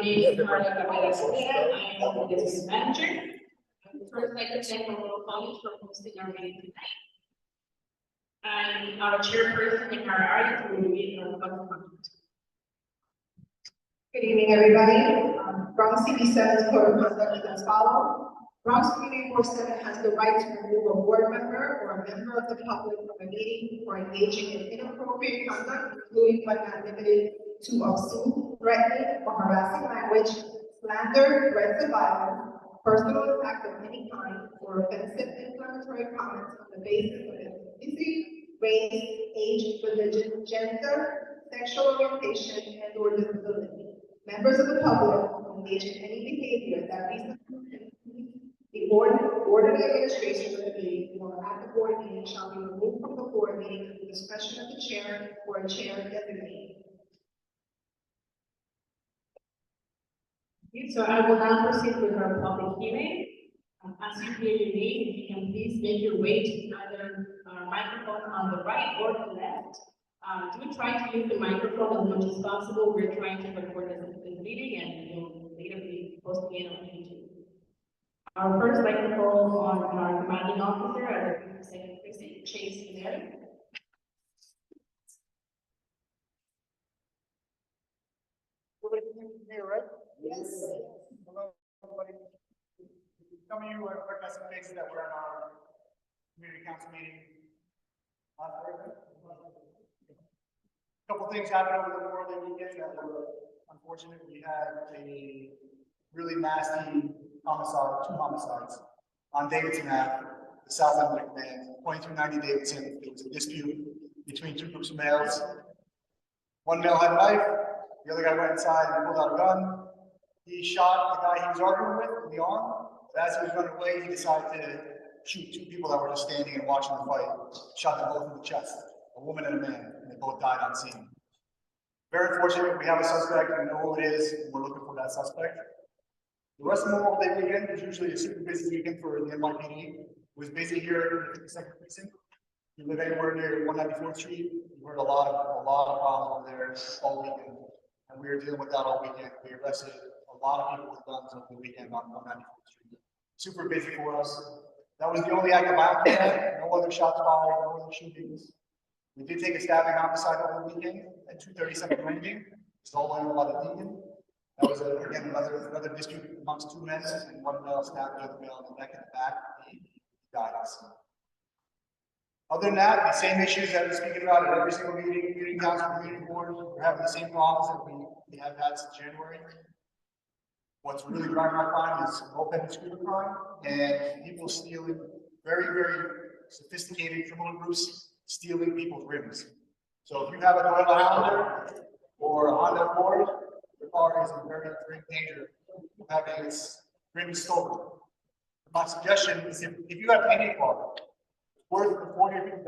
name is Carla Cabela Solera. I am the business manager. First, I'd like to thank our college for hosting our meeting tonight. And our chairperson and our artist will be our content. Good evening, everybody. Bronx City 7's code of conduct is as follows. Bronx Community Board 7 has the right to remove a board member or a member of the public from a meeting for engaging in inappropriate conduct, including but not limited to obscene, threatening, or harassing language, slander, threats of violence, personal attack of any kind, or offensive inflammatory comments on the basis of ethnicity, race, age, religion, gender, sexual orientation, and/or disability. Members of the public who engage in any behavior that reasonably the board or the administration of the meeting or at the board meeting shall be removed from the board meeting at the discretion of the chair or a chair designate. So I will now proceed with our public hearing. As you hear your name, if you can please make your way to either microphone on the right or the left. Do try to use the microphone as much as possible. We're trying to record this meeting and we'll later be posting it on YouTube. Our first microphone on our commanding officer at the second precinct, Chase Pinero. Right? Yes. Hello, everybody. Some of you recognize some faces that were in our community council meeting last Thursday. A couple things happened over the Memorial Day weekend that were unfortunate. We had a really nasty homicide, 2 homicides on Davidson Ave, the south end of the command, 2290 Davidson. There was a dispute between 2 groups of males. One male had a knife, the other guy went inside and pulled out a gun. He shot the guy he was arguing with in the arm. But as he was running away, he decided to shoot 2 people that were just standing and watching the fight. Shot them both in the chest, a woman and a man, and they both died on scene. Very unfortunate. We have a suspect, we know who it is, and we're looking for that suspect. The rest of the Memorial Day weekend is usually a super busy weekend for the NYPD. It was busy here in the 52nd precinct. If you live anywhere near 194th Street, we heard a lot of problems over there all weekend. And we were dealing with that all weekend. We arrested a lot of people with guns over the weekend on 194th Street. Super busy for us. That was the only act of violence we had. No other shots fired, no other shootings. We did take a stabbing homicide over the weekend at 237 Ranging, stolen by the Deacon. That was again another dispute amongst 2 men, and one male stabbed the other male in the neck and the back. He died on scene. Other than that, the same issues that we're speaking about at every single meeting, community council, community board, we're having the same problems that we have had since January. What's really driving our crime is moped and scooter crime, and people stealing, very, very sophisticated criminal groups stealing people's rims. So if you have a Toyota Highlander or a Honda Accord, your car is in very great danger of having its rims stolen. My suggestion is if you have any car worth $40 or $50,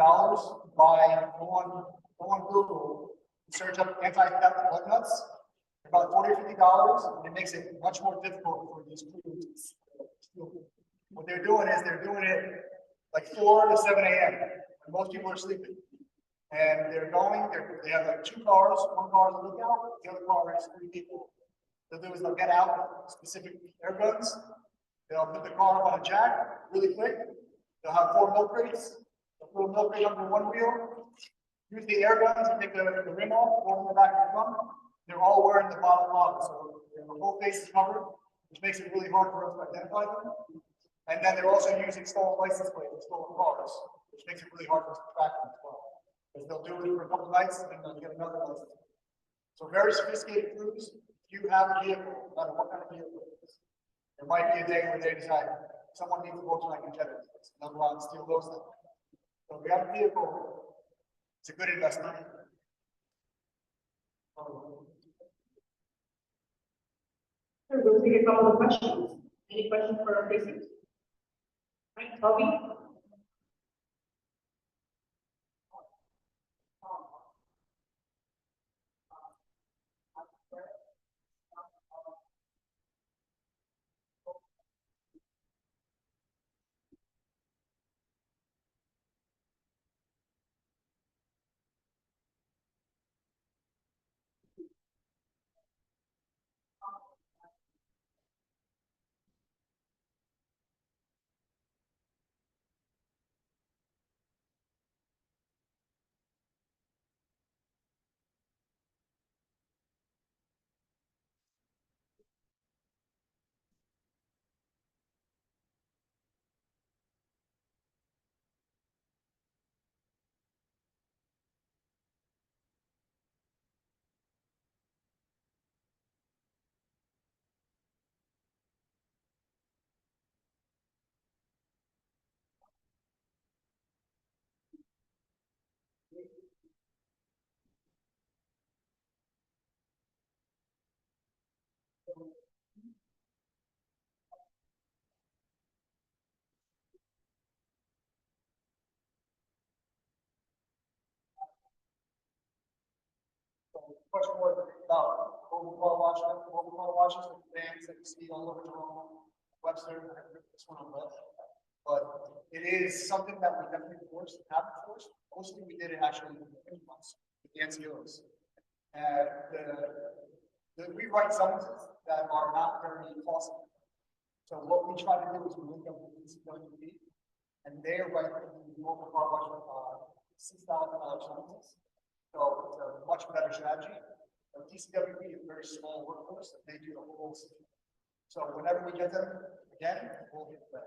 go on Google, search up anti-theft lug nuts. About $40 or $50, and it makes it much more difficult for these crews to steal. What they're doing is they're doing it like 4 to 7 a.m. and most people are sleeping. And they have like 2 cars, one car is a lookout, the other car is 3 people. So they'll get out specific air guns, they'll put the car up on a jack really quick, they'll have 4 milk crates, they'll put a milk crate under one wheel, use the air guns and take the rim off, go in the back of the trunk. They're all wearing the bottom model, so their whole face is covered, which makes it really hard for us to identify them. And then they're also using stolen license plates and stolen cars, which makes it really hard for us to track them as well. Because they'll do it for a couple nights and then they'll get another license plate. So very sophisticated crews. If you have a vehicle, no matter what kind of vehicle it is, there might be a day where they decide someone needs to go to my competitor. They'll go out and steal those things. So if we have a vehicle, it's a good investment. We'll take a couple of questions. Any questions for our precinct? Right, Toby? So the question was about what we call watches, the bands that you see all over Jerome, Webster, this one on the left. But it is something that we definitely have enforced. Mostly we did it actually in the months with the NCOs. And we write summonses that are not very costly. So what we try to do is we link up with DCWP, and they write the local car wash $6,000 summonses. So it's a much better strategy. DCWP is a very small workforce, and they do the whole system. So whenever we get them again, we'll get them.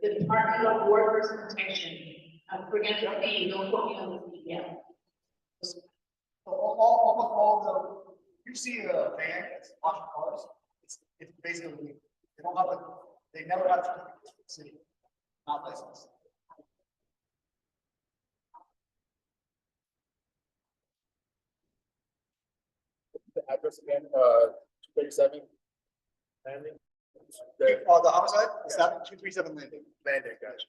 The Department of Workers Protection, forget your name, don't quote me on this, yeah. So almost all the, you see a van that's washing cars, it's basically, they don't have they never have to keep it to the city, not licensed. The address again, 237 landing. The The homicide, is that 237 landing? landing, gotcha.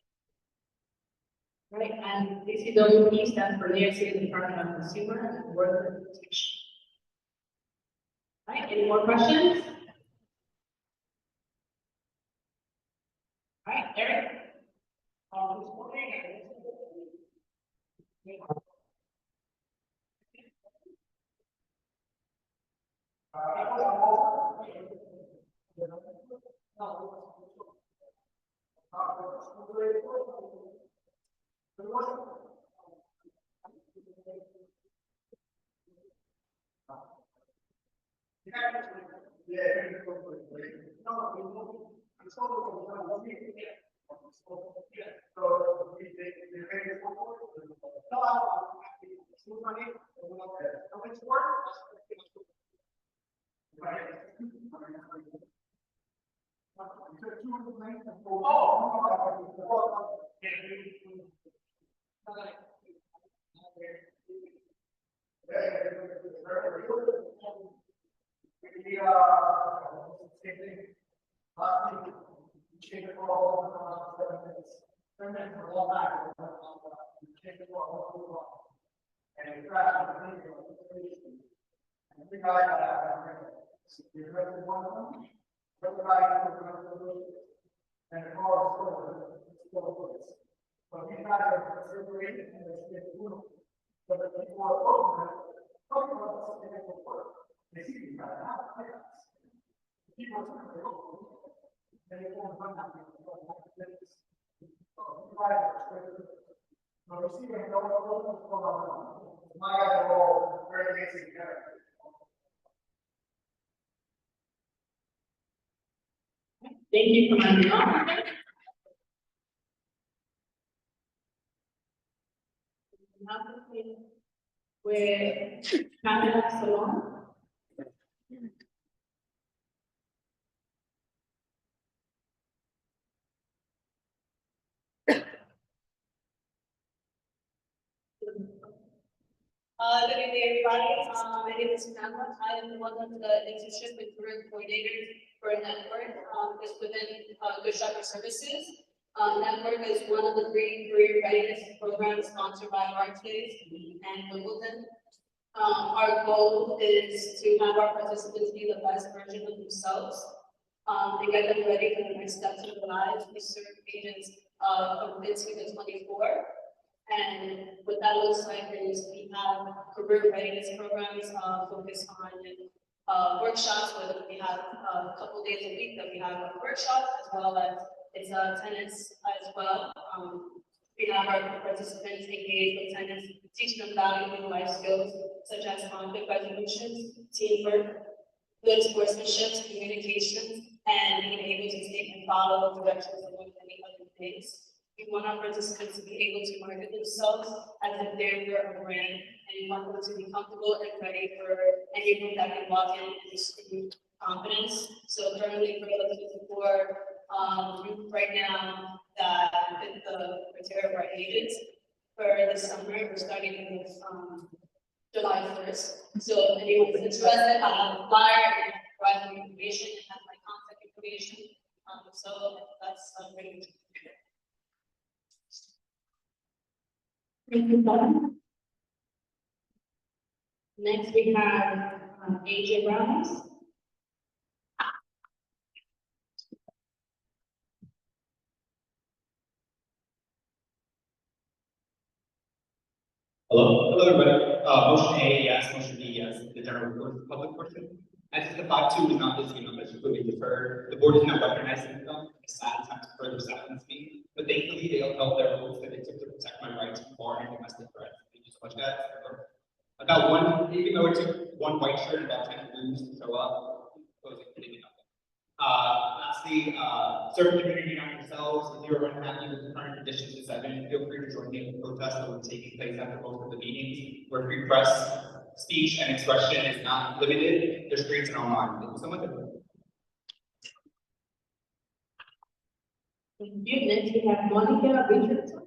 Right, and DCWP stands for New York City Department of Consumer and Worker Protection. Right, any more questions? All right, Eric. Thank you, Commander. With Canada Salon. Good evening, everybody. My name is Pamela. I am one of the internship and career coordinators for a network that's within Good Shepherd Services. Network is one of the 3 career readiness programs sponsored by Barclays and Wimbledon. Our goal is to have our participants be the best version of themselves and get them ready for the next steps of their lives. We serve agents from 15 to 24. And what that looks like is we have career readiness programs focused on workshops, whether we have a couple days a week that we have workshops, as well as it's tennis as well. We have our participants engaged with tennis, teaching them valuable life skills such as conflict resolution, teamwork, good sportsmanship, communication, and being able to take and follow directions and many other things. We want our participants to be able to market themselves as if they're a brand, and we want them to be comfortable and ready for anyone that can walk in and scream confidence. So currently we're looking for youth right now that fit the criteria of our agents. for the summer. We're starting with, July 1st. So if anyone's interested, I have a flyer, and provide more information, and have my contact information. So that's great. Thank you, Paula. Next, we have AJ Ramos. Hello, everybody. Motion A, yes. Motion B, yes. The general public portion. As the 5-2 is not listed on, it's completely deferred. The board is not recognizing them. It's sad time to further silence me, but thankfully they upheld their rules that they took to protect my rights from foreign and domestic threats. Thank you so much, guys. I got one, even though it took one white shirt and about 10 blues to show up, it was pretty good. Lastly, serve the community, not yourselves. If you're unhappy with the current conditions of 7, feel free to join me in the protest that will be taking place after both of the meetings, where free press, speech, and expression is not limited. The streets and online. Thank you so much. Thank you. Next, we have Monica Richardson.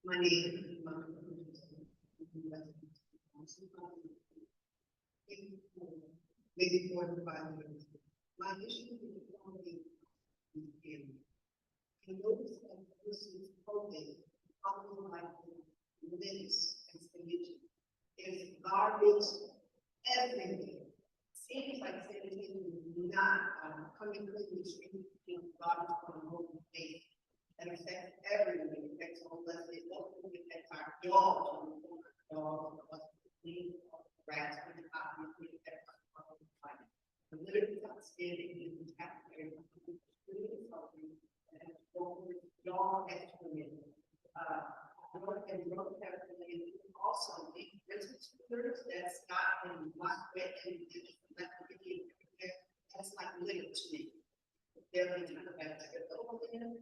My name is Monica. Maybe 4 to 5 minutes. My issue is the quality of the family. I notice that this is probably like minutes and solution. There's garbage everywhere. Seems like sanitation is not coming clean the street, garbage on a whole day. That affects everyone. It affects all of us. It also affects our dogs. Rats, the literally outstanding is the taxpayer. Y'all excellent. Also, the business owners that's not in one way and that's like little to me. They're in kind of a typical and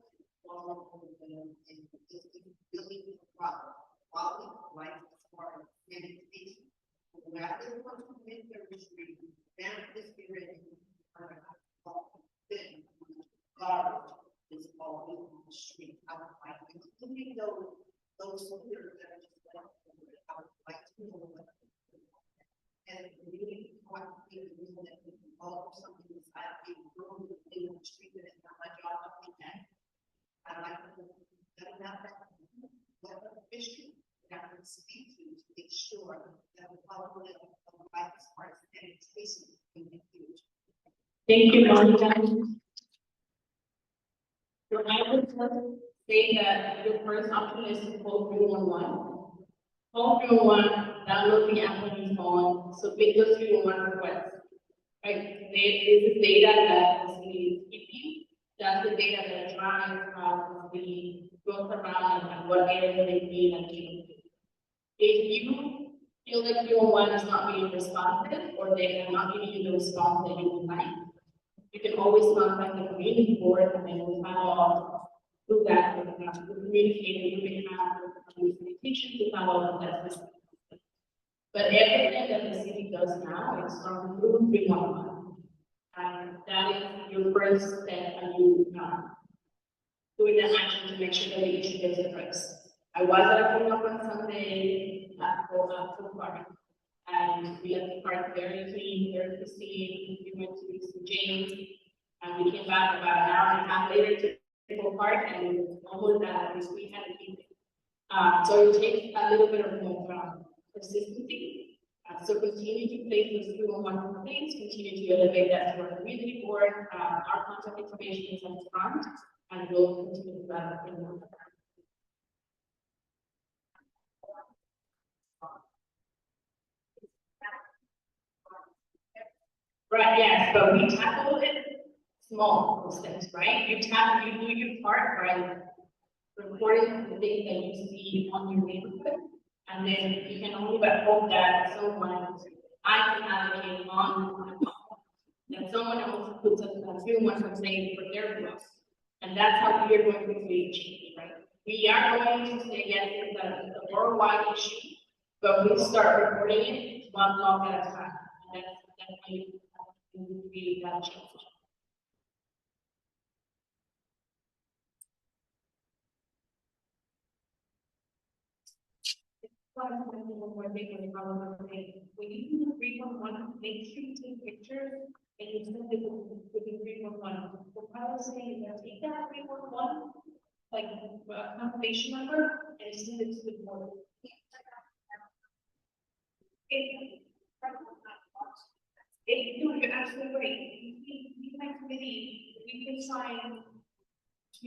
just building the problem. Quality of life is part of education. Rather than want to make their street, down this period, garbage is always on the street. I would like to including those leaders that are just I would like to know what. And really want to be able to involve something that's not being grown in the street, and it's not my job to do that. I like to not that issue that I can speak to make sure that the quality of life is part of education in the future. Thank you, Monica. So I would say that your first option is to call 311. Call 311, download the app on your phone, submit those 311 requests. Right? This is data that the city is keeping. That's the data that drives the growth around and what area they need and need. If you feel like 311 is not being responsive or they are not giving you the response that you would like, you can always contact the community board and then we'll follow up through that. We'll communicate and you may have communication to follow up on that. But everything that the city does now is from through 311. And that is your first step and you doing the action to make sure that the issue gets addressed. I was at a cleanup on Sunday at the park, and we left the park very clean, very pristine. We went to St. James, and we came back about an hour and a half later to the park, and it was almost that we had to keep it. So it takes a little bit of more consistency. So continue to place those 311 complaints, continue to elevate that to our community board. Our contact information is on the front, and we'll continue to develop in more. Right, yes, but we tackle it small steps, right? You do your part by reporting the things that you see on your neighborhood, and then you can only but hope that someone, I can allocate on that someone else puts a 311 complaint for their books, and that's how we are going to create change, right? We are going to say yes, it's a worldwide issue, but we start reporting it one block at a time. And that's definitely we got to change. One more thing when you do the 311, make sure you take pictures and you send it with the 311. What I was saying is that take that 311, like confirmation number, and send it to the board. You're absolutely right. We have committee, we can sign to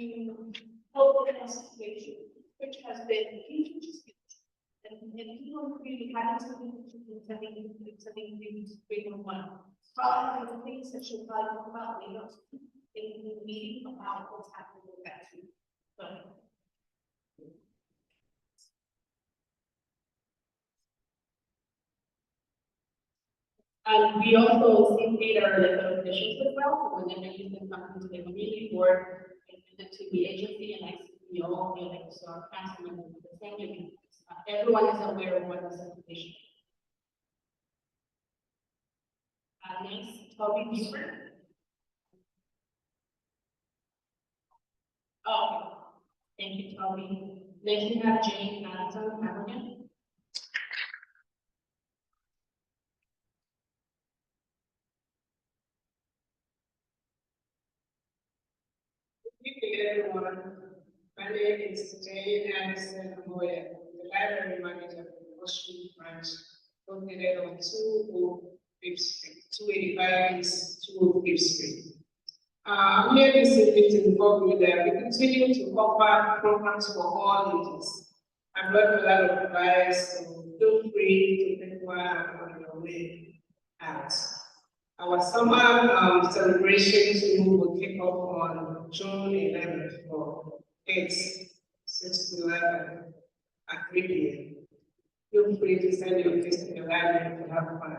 help the situation, which has been huge. And people really having something new to bring on one. Probably the things that should probably talk about later in the meeting about what's happening with that too. So. And we also see our elected officials as well, so whenever you send something to the community board, and to the agency, and I see we all, like, so our councilmen, the same, everyone is aware of what the certification. Next, Toby Buford. Oh, thank you, Toby. Next, we have Jane Madison, applicant. Good evening, everyone. My name is Jane Anderson Moya, the library manager for the Wall Street branch, located on 205th Street, 285 East 205th Street. I'm here this evening to inform you that we continue to offer programs for all ages. I've got a lot of advice, so feel free to take one on your way out. Our summer celebration will kick off on June 11th for kids 6 to 11 at 3 p.m. Feel free to send your kids to the library to have fun.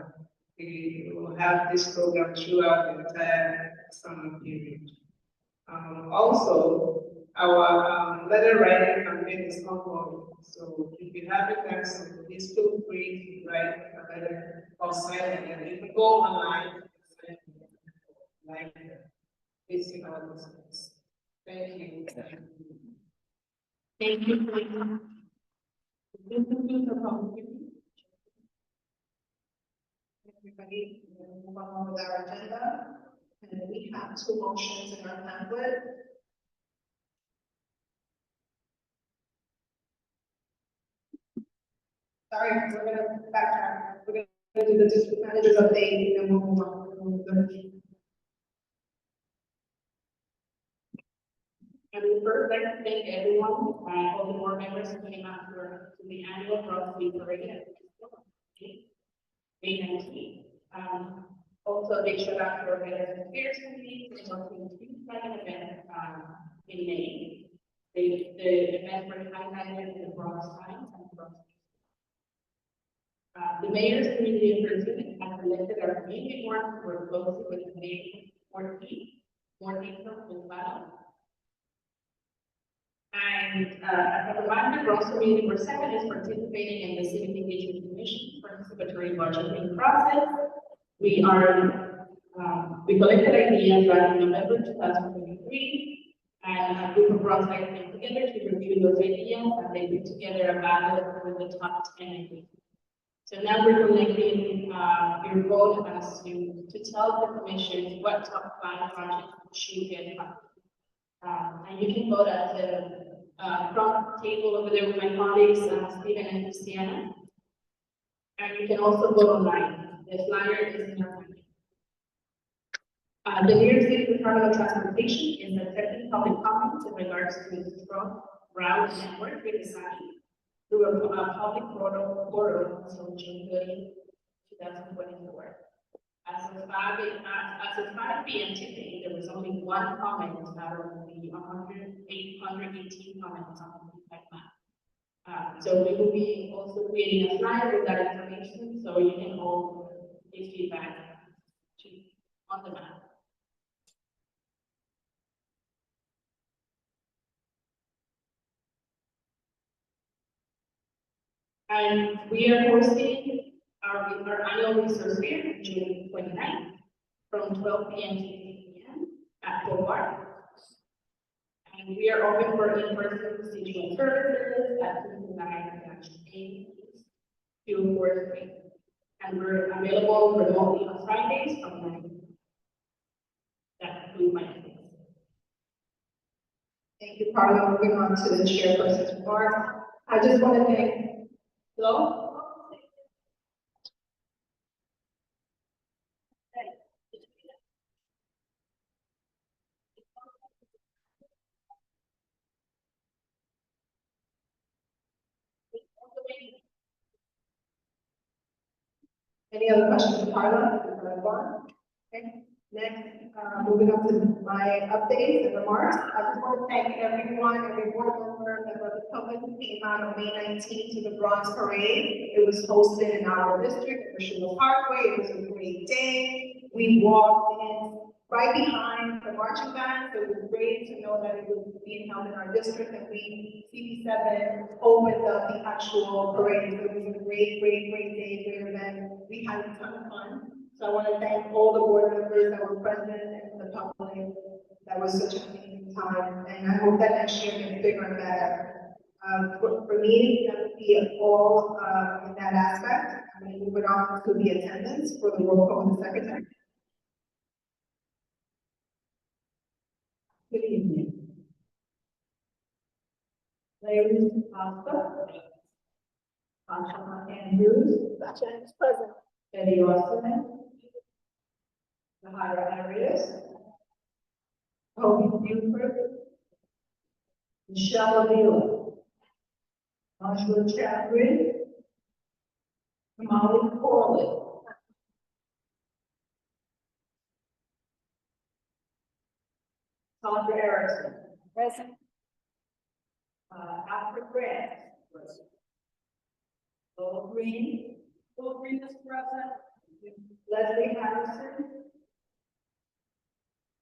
We will have this program throughout the entire summer period. Also, our letter writing campaign is ongoing. So if you haven't done so, please feel free to write a letter or sign it, and you can go online. Like facing all those things. Thank you. Thank you. This concludes the public hearing. Everybody, we'll move on with our agenda. And we have two motions in our pamphlet. Sorry, we're gonna backtrack. We're gonna do the district managers update and then we'll move on. I would first like to thank everyone, all the board members who came out to the annual Bronx Week parade at May 19th. Also, a big shout out to our Veterans Affairs Committee for hosting the second event in May. The event was highlighted in the Bronx Times and the Bronx. The mayor's community improvement has elected our community board to work closely with the mayor 14, more details in file. And as a reminder, Bronx Community Board 7 is participating in the Civic Engagement Commission participatory budgeting process. We collected ideas back in November 2023, and a group of Bronxites came together to review those ideas, and they put together a ballot with the top 10 ideas. So now we're collecting your vote as to tell the commission what top 5 projects should get funded. And you can vote at the front table over there with my colleagues, Stephen and Christiana. And you can also vote online. The flyer is in our packet. The New York City Department of Transportation is accepting public comments in regards to the truck route network redesign through a public portal until June 30, 2024. As of 5 p.m. today, there was only one comment out of the 818 comments on the feedback map. So we will be also creating a flyer with that information, so you can all give feedback on the map. And we are hosting our annual resource fair, June 29th, from 12 p.m. to 8 p.m. at the park. And we are open for in-person constituent services at 29-8 to 4th Street. And we're available remotely on Fridays from 9 a.m. That concludes my updates. Thank you, Carla. Moving on to the chairperson's remarks. I just want to thank, hello? Any other questions for Carla? Okay, next, moving on to my updates and remarks. I just want to thank everyone, every board member, member of the public who came out on May 19th to the Bronx Parade. It was hosted in our district, at the Sugar Parkway. It was a great day. We walked in right behind the marching band, so it was great to know that it was being held in our district, and we, CB7, opened up the actual parade. So it was a great day, great event. We had a ton of fun. So I want to thank all the board members that were present and the public. That was such an amazing time, and I hope that next year gets bigger and better. For me, that would be all in that aspect. I'm going to move it on to the attendance for the roll call of the secretary. Good evening. Larry Costa. Asha Andrews. Asha is present. Eddie Austin. Nahara Arias. Toby Buford. Michelle Avila. Joshua Chadwick. Kamali Corley. Sandra Erickson. Present. Alfred Grant. Present. Lowell Green. Lowell Green is present. Leslie Harrison.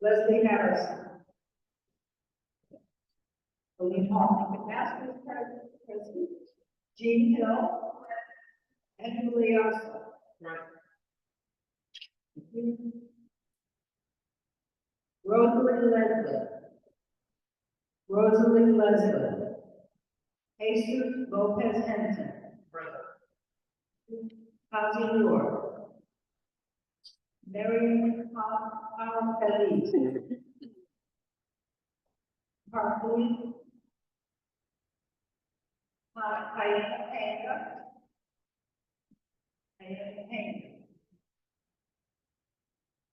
Leslie Harrison. William Hoffman McMaster is present. Jean Hill. And Julie also. Rosalind Leslie. Rosalind Leslie. Jesus Lopez Henson. Kazi Noor. Marion Al-Khalid. Parkly. Kayaka Panga. Kayaka Panga.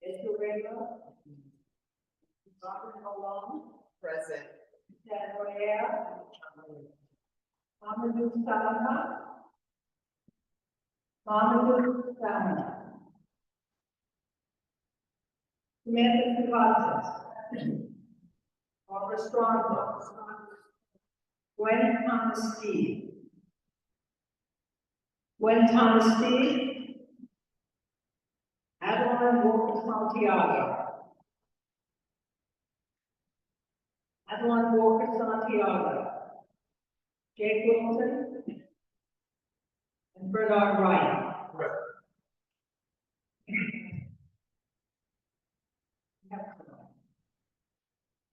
Estorero. Robert Malone. Present. Deborah. Mamadou Salama. Mamadou Salama. Samantha Cervantes. Barbara Strongbow. Gwen Thomas Steve. Gwen Thomas Steve. Adeline Walker Santiago. Adeline Walker Santiago. Jake Wilson. And Bernard Wright.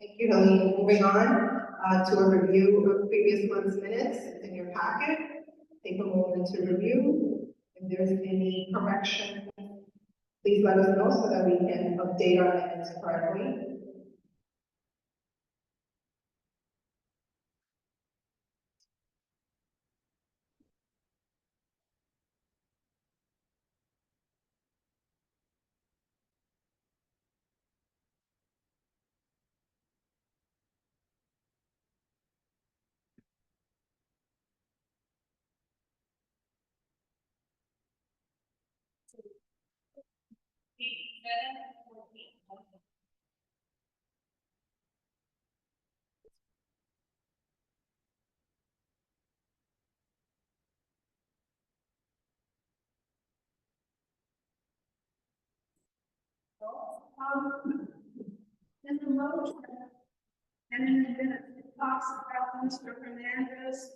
Thank you, Helene. Moving on to a review of previous month's minutes. It's in your packet. Take a moment to review. If there's any correction, please let us know so that we can update our minutes correctly. In the motion, and in the minutes, it talks about Mr. Hernandez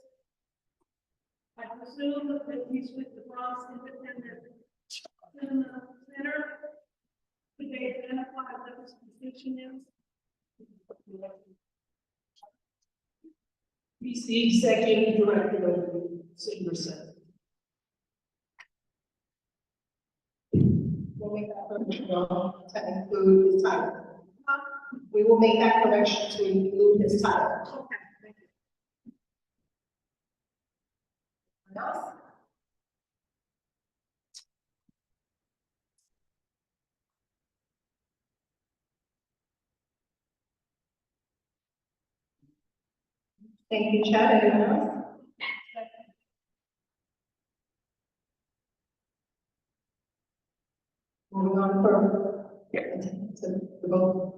I presume that he's with the Bronx Independent Cinema Center. Could they identify what his position is? He's the executive director of the Senior Center. We'll make that correction to include his title. We will make that correction to include his title. Okay, thank you. Anyone else? Thank you, Chad. Anyone else? Moving on to the vote.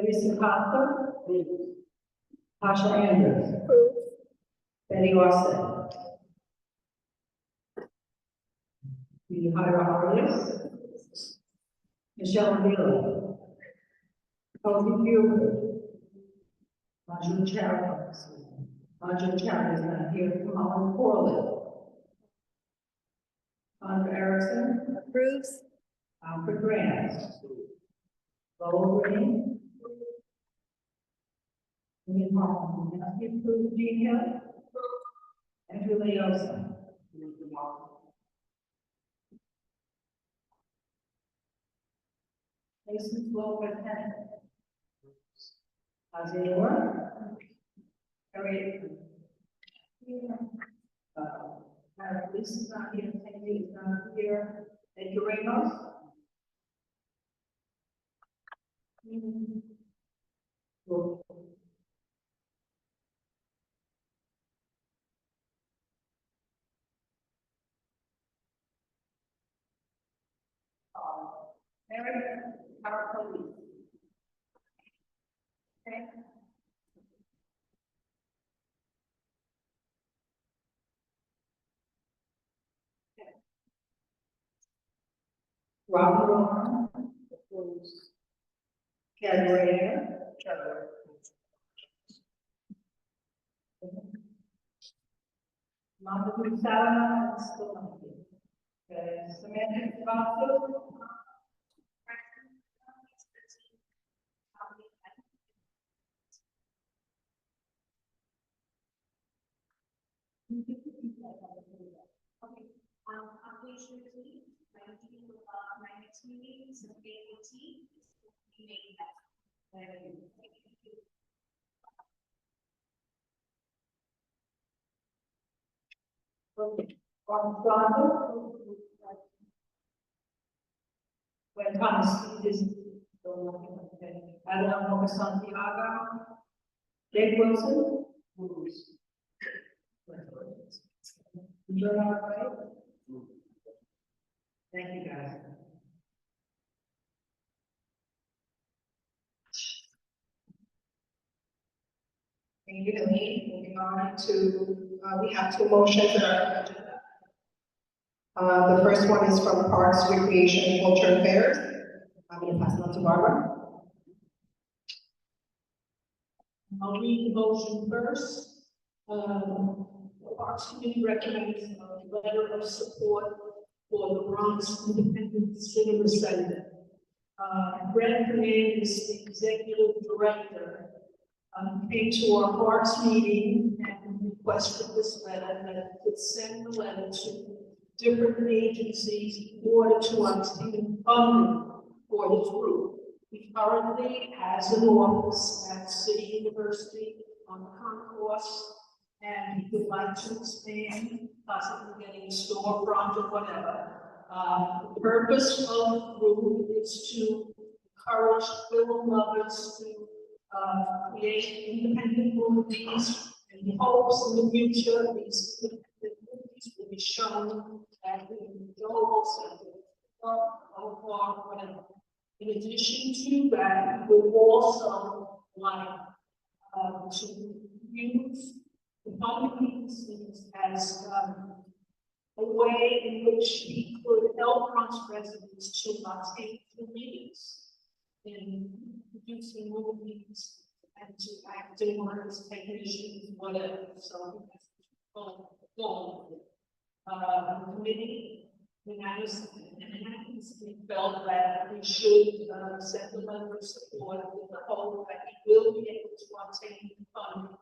Lisa Costa. Tasha Andrews. Betty Orson. Myra Harris. Michelle Avila. Kobe Buford. Marjorie Charles. Marjorie Charles is not here. Molly Corley. Sandra Erickson. Approves. Alfred Grant. Lowell Green. William Hartman, Matthew Prue, Jean Hill. Andrew Leosa. Jason Lopez Henry. Isaiah Moore. Harriet. This is not here, Tandy is not here. Edgar Ramos. Mary Carpoli. Okay. Robert Warren. Cabaret. Martha Salama is still not here. Okay, Samantha Vasu. On page 13, my next meeting is May 14th. We make that. When Thomas is Adelmo Santiago. Jake Wilson. You're all right? Thank you, guys. Thank you, Elaine. Moving on to, we have two motions in our agenda. The first one is from Parks, Recreation, and Culture Affairs. I'm going to pass it on to Barbara. I'll read the motion first. The Parks Committee recommends a letter of support for the Bronx Independent Cinema Center. Brad Fernandez, the executive director, came to our Parks meeting and requested this letter, that it would send the letter to different agencies in order to obtain funding for his group. He currently has an office at City University on the concourse, and he would like to expand, possibly getting a storefront or whatever. The purpose of the group is to encourage film lovers to create independent movies, and he hopes in the future these independent movies will be shown at the Joel Center or whatever. In addition to that, we would also like to use the public meetings as a way in which we could help Bronx residents to obtain the meetings in producing movies and to acting artists, technicians, whatever. So that's committee. Unanimously felt that we should send a letter of support with the hope that we will be able to obtain funding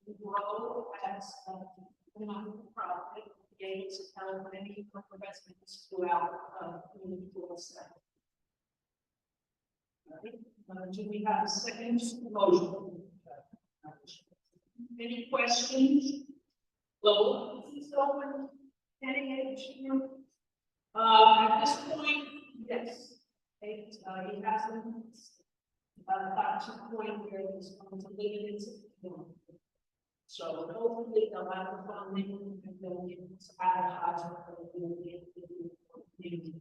to grow as a non-profit, be able to help many of the residents throughout community foresight. Do we have a second motion? Any questions? Well, this is open. Any issue? At this point, yes, he hasn't got to the point where he's going to limit it to one. So hopefully they'll have the funding and they'll get this advertisement for the community.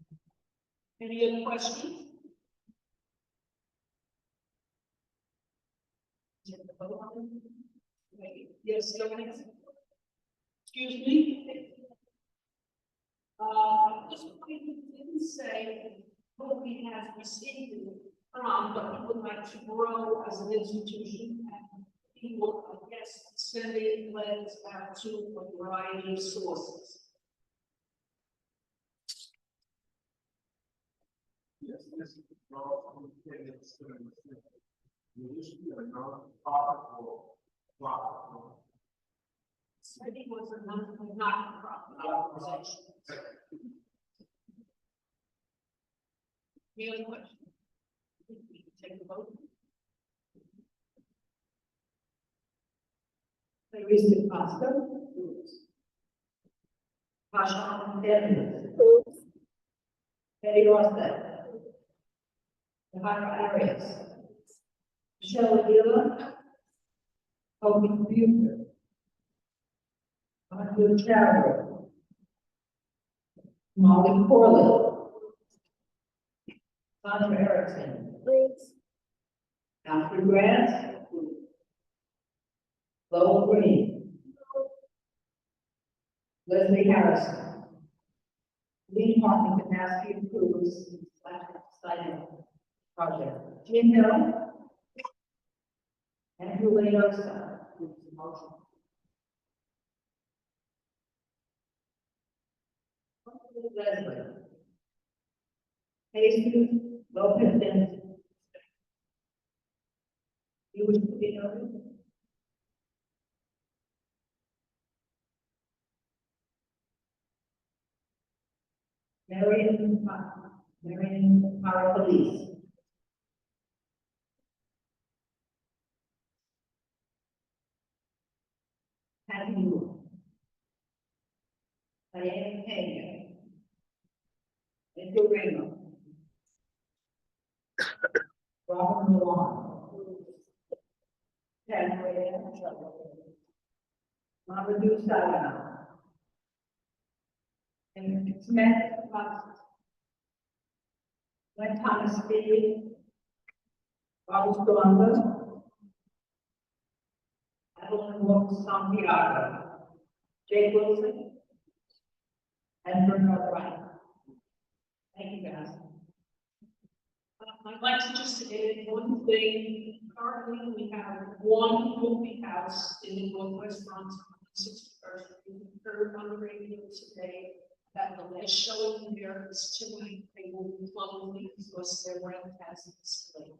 Any other questions? Yes, go ahead. Excuse me. At this point, he didn't say what he has received it from, but he would like to grow as an institution, and he will, I guess, send in letters out to a variety of sources. Yes, this is the problem. It's usually a non-profit or profit. I think it was a not-for-profit organization. Any other questions? We can take the vote. Teresa Costa. Pasha Dennis. Eddie Rossett. Tahara Arias. Michelle Avila. Kobe Bucher. Andrew Carroll. Molly Corley. Sandra Erickson. Please. Alfred Grant. Lowell Green. Leslie Harrison. Lee Martin Capacity approves /site project. Jim Hill. Andrew Leosa. Motion. Leslie. Jesus Lopez Denton. You wish to be noted? Marion Mara Police. Patty Moore. Diane Pena. Edgar Reno. Robert Milan. Ted Moya. Mamadou Sagana. And Smith. Glenn Thomas Speed. Robert Scolando. Evelyn Wilkes Santiago. Jake Wilson. And Bernard Wright. Thank you, guys. I'd like to just add one thing. Currently, we have one movie house in the Northwest Bronx, 61st. We heard on the radio today that the last showing there is tonight. They will be closing because their rent has displayed.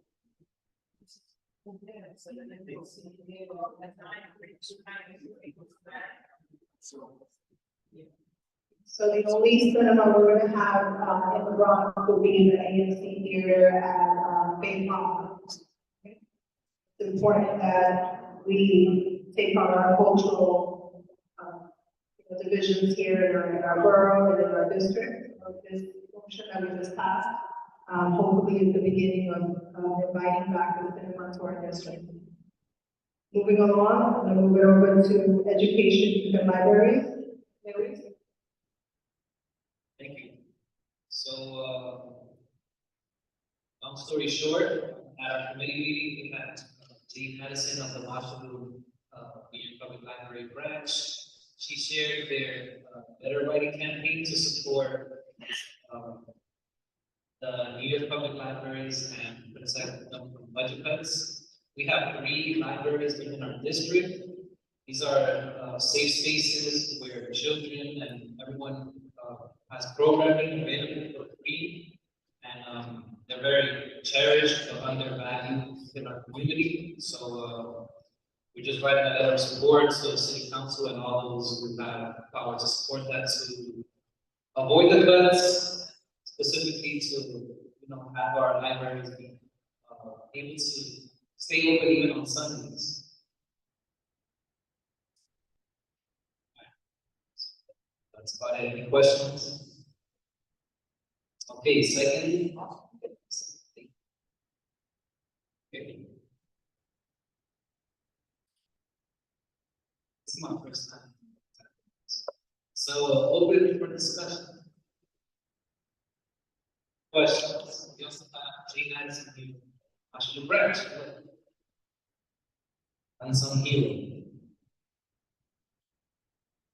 So the only cinema we're gonna have, in the Bronx will be the AMC Theater at, Bay Pond. It's important that we take on our cultural, divisions here in our borough and in our district. Of this motion that we just passed, hopefully at the beginning of inviting back the cinema to our district. Moving along, I'm gonna move it over to education and libraries. Larry? Thank you. So, Long story short, at our committee meeting, we had Jean Madison of the Washington Union Public Library branch. She shared their letter writing campaign to support the New York Public Libraries and criticize them from budget cuts. We have 3 libraries within our district. These are safe spaces where children and everyone has programming available for free, and they're very cherished but undervalued in our community. So we're just writing a letter of support to the city council and all those who have power to support that, to avoid the cuts, specifically to have our libraries be able to stay open even on Sundays. That's about it. Any questions? Okay, second. Okay. This is my first time. So open for discussion. Questions? We also have Jane Addison here. Ashton Branch. Unsung hero.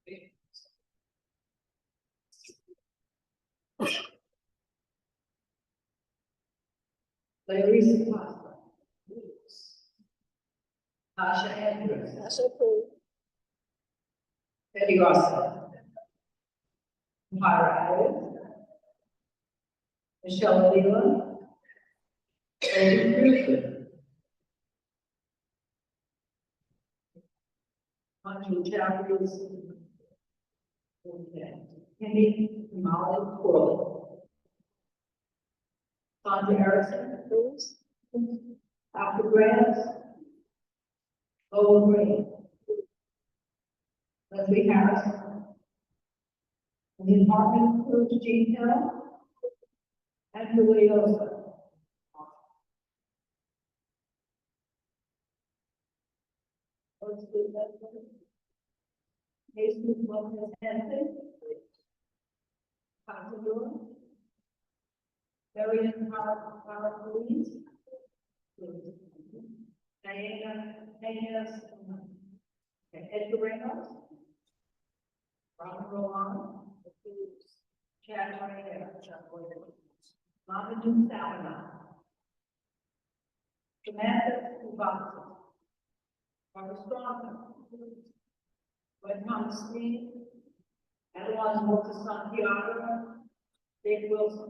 Okay. Larissa Costa. Tasha Andrews. Tasha approved. Betty Rossa. Myra Adams. Michelle Avila. Eddie Pearson. Andrew Jeffries. Henry Molly Corley. Sandra Erickson. Approves. Dr. Grant. Lola Green. Leslie Harris. The department approves Jean Hill. And Julie Osa. Jesus Lopez Hanson. Constable. Marion Power Police. Diana Reyes. Edgar Reynolds. Robert Rowan. Chad Moyer. Mamadou Salama. Samantha Kubasa. Barbara Strong. Wayne Thomas Green. Adeline Walter Santiago. Dave Wilson.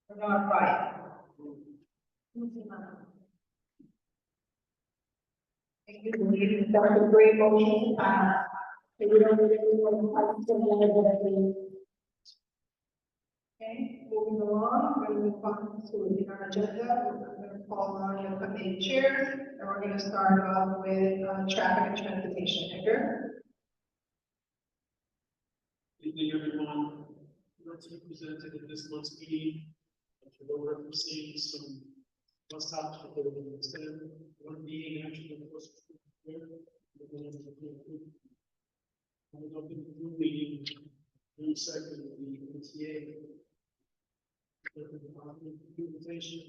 Bernard Wright. Thank you, believe that was a great motion. We don't really want to okay, moving along, we're going to move on to our agenda. We're going to call on the committee chair, and we're going to start off with traffic and transportation. Edgar. Good evening, everyone. Let's be presented at this month's meeting. We're referencing some bus stops that will be extended. One being actually the first year. We're going to be moving the second of the MTA. Invitation.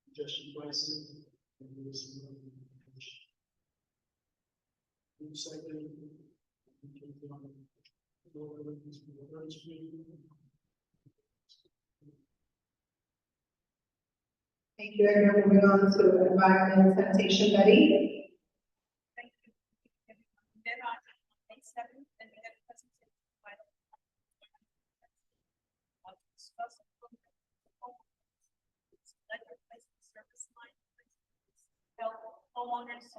Suggestion pricing. And some second. Thank you, Edgar. Moving on to environment and sanitation, Betty. Thank you. Then on May 7th, and we have a presentation by the discuss electric replacement service line. Homeowners,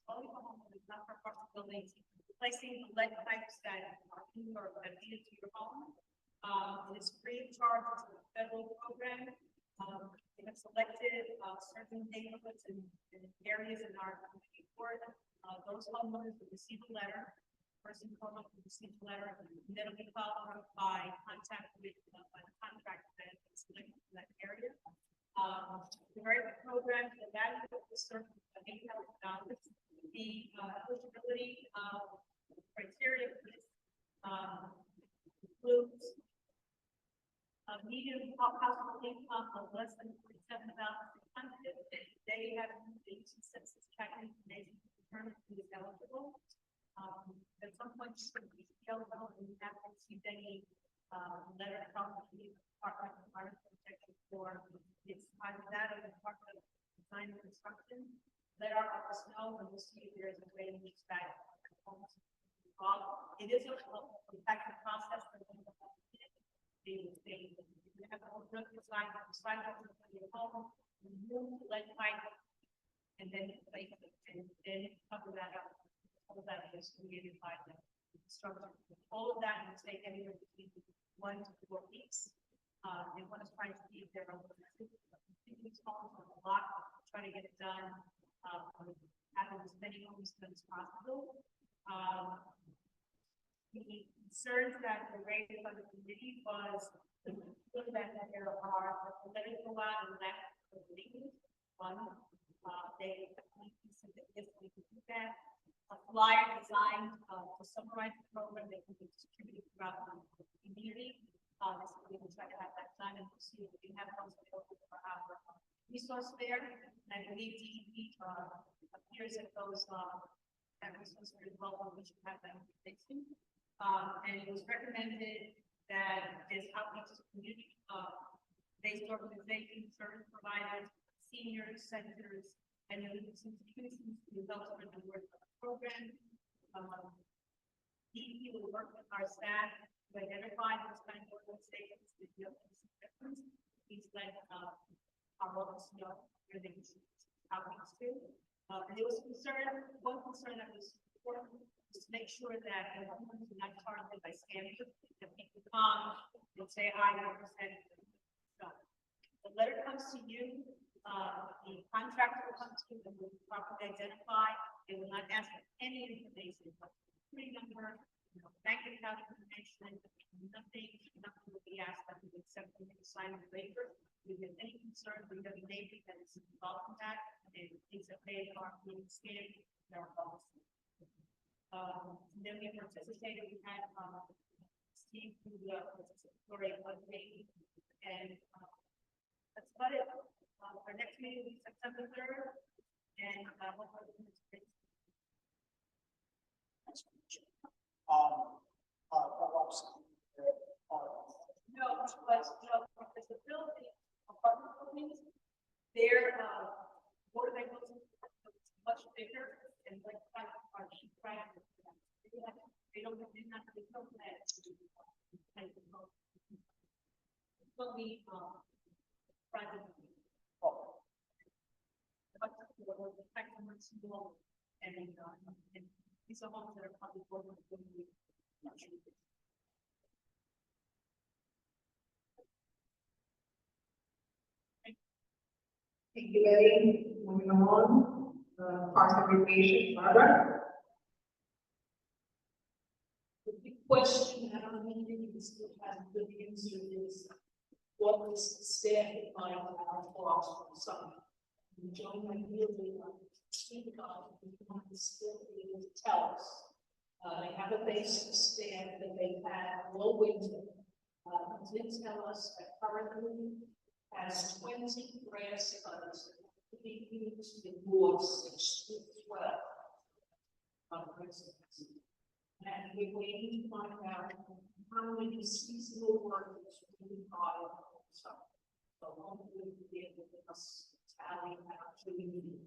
only for homeowners, not for apartment buildings, replacing lead pipes that are in or that lead to your home. It's free of charge. It's a federal program. They have selected certain neighborhoods and areas in our community for those homeowners will receive a letter. Person homeowner will receive a letter, and then it'll be followed up by contact with by the contractor that is selected in that area. The very program, the value of the service, $8,000. The eligibility criteria for this includes median household income of less than 47,600, they have the census tracking information to determine who is eligible. At some point, it's going to be eligible, and we haven't received any letter from the Department of Environmental Protection for it's either that or the Department of Design and Construction. Let our office know when we see if there is a way to use that. It is a effective process for them to they have a whole drug design, sidewalk for your home, remove the lead pipe, and then place it, and then cover that up. All that is created by the structure. All of that will take anywhere between 1 to 4 weeks. They want to try to see if there are these homes on the block, try to get it done, having as many homes as possible. The concerns that were raised by the committee was that there are letters go out and left for the meeting. One, they said that yes, we can do that. A flyer designed to summarize the program that can be distributed throughout the community. So we will try to have that done and see if we have those available for our resource fair. And I believe DEP appears at those resource fair as well. We should have that information. And it was recommended that there's outreach to community based organizations, service providers, senior centers, and the institutions to develop the work of the program. DEP will work with our staff to identify those kind of organizations that deal with some difference. These like our office, where they can outreach to. And there was one concern that was important was to make sure that the homeowners are not targeted by scammers, that people come and say, I represent. The letter comes to you. The contractor will come to you and will properly identify. They will not ask for any information, but free number, bank account information, nothing will be asked that we accept and sign the waiver. If you have any concern, we have a neighbor that is involved in that, and things that they are being scammed, they're policy. Then we participated, we had Steve who participatory update, and that's about it. Our next meeting will be September 3rd, and hopefully because the building, apartment buildings, their water that goes into is much bigger and like our cheap practice. They don't have that. But we private. And these are homes that are probably going to be much. Thank you, Betty. Moving on, Parks and Recreation, Barbara. The big question at our meeting is still has been answered is what is the staff by our cost for some? John, I really speak about the still be able to tell us. They have a basic staff that they've had all winter. Did tell us that currently has 20 grass cutters to be used in Ward 6 through 12. And we're waiting to find out how many seasonal workers we can hire. So hopefully we'll be able to give us tally out to the meeting.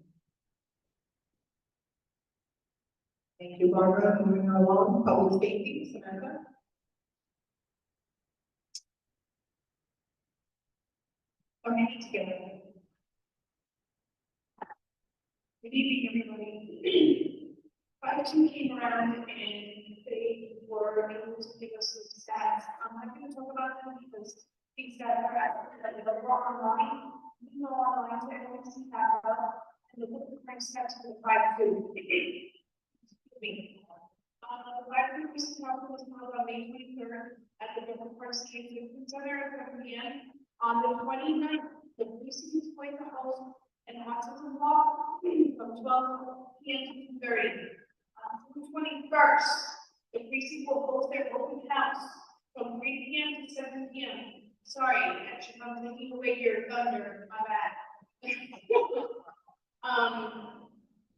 Thank you, Barbara. Moving along, Public Safety, Samantha. Okay, together. Good evening, everybody. 5-2 came around and they were able to give us some stats. I'm not going to talk about them because these stats are available online. You can go online to everyone see that and look at the current stats for the 5-2. The 5-2 recent problem was held on May 23rd at the Government Park State Center at 7 p.m. On the 29th, the precinct is going to host an autism walk from 12 p.m. to 2:30. On the 21st, the precinct will host their open house from 3 p.m. to 7 p.m. Sorry, actually, I'm taking away your thunder, my bad.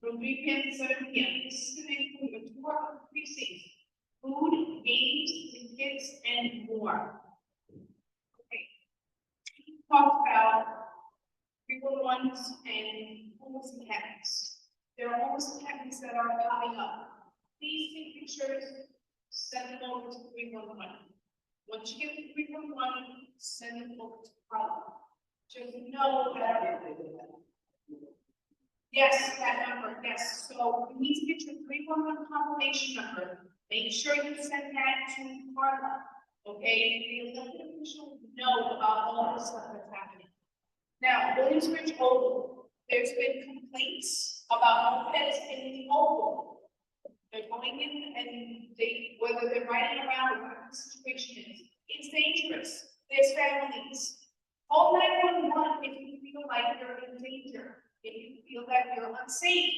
From 3 p.m. to 7 p.m. This is going to include a tour of the precinct, food, games, tickets, and more. Okay. We talked about 311s and homeless encampments. There are homeless encampments that are coming up. Please take pictures, send them over to 311. Once you get the 311, send them over to Carla. Just know that. Yes, that number, yes. So you need to get your 311 confirmation number. Make sure you send that to Carla. Okay, the elected officials know about all the stuff that's happening. Now, Williamsbridge Oval, there's been complaints about mopeds in the oval. They're going in and whether they're riding around or what the situation is, it's dangerous. There's families. Call 911 if you feel like you're in danger, if you feel that you're unsafe.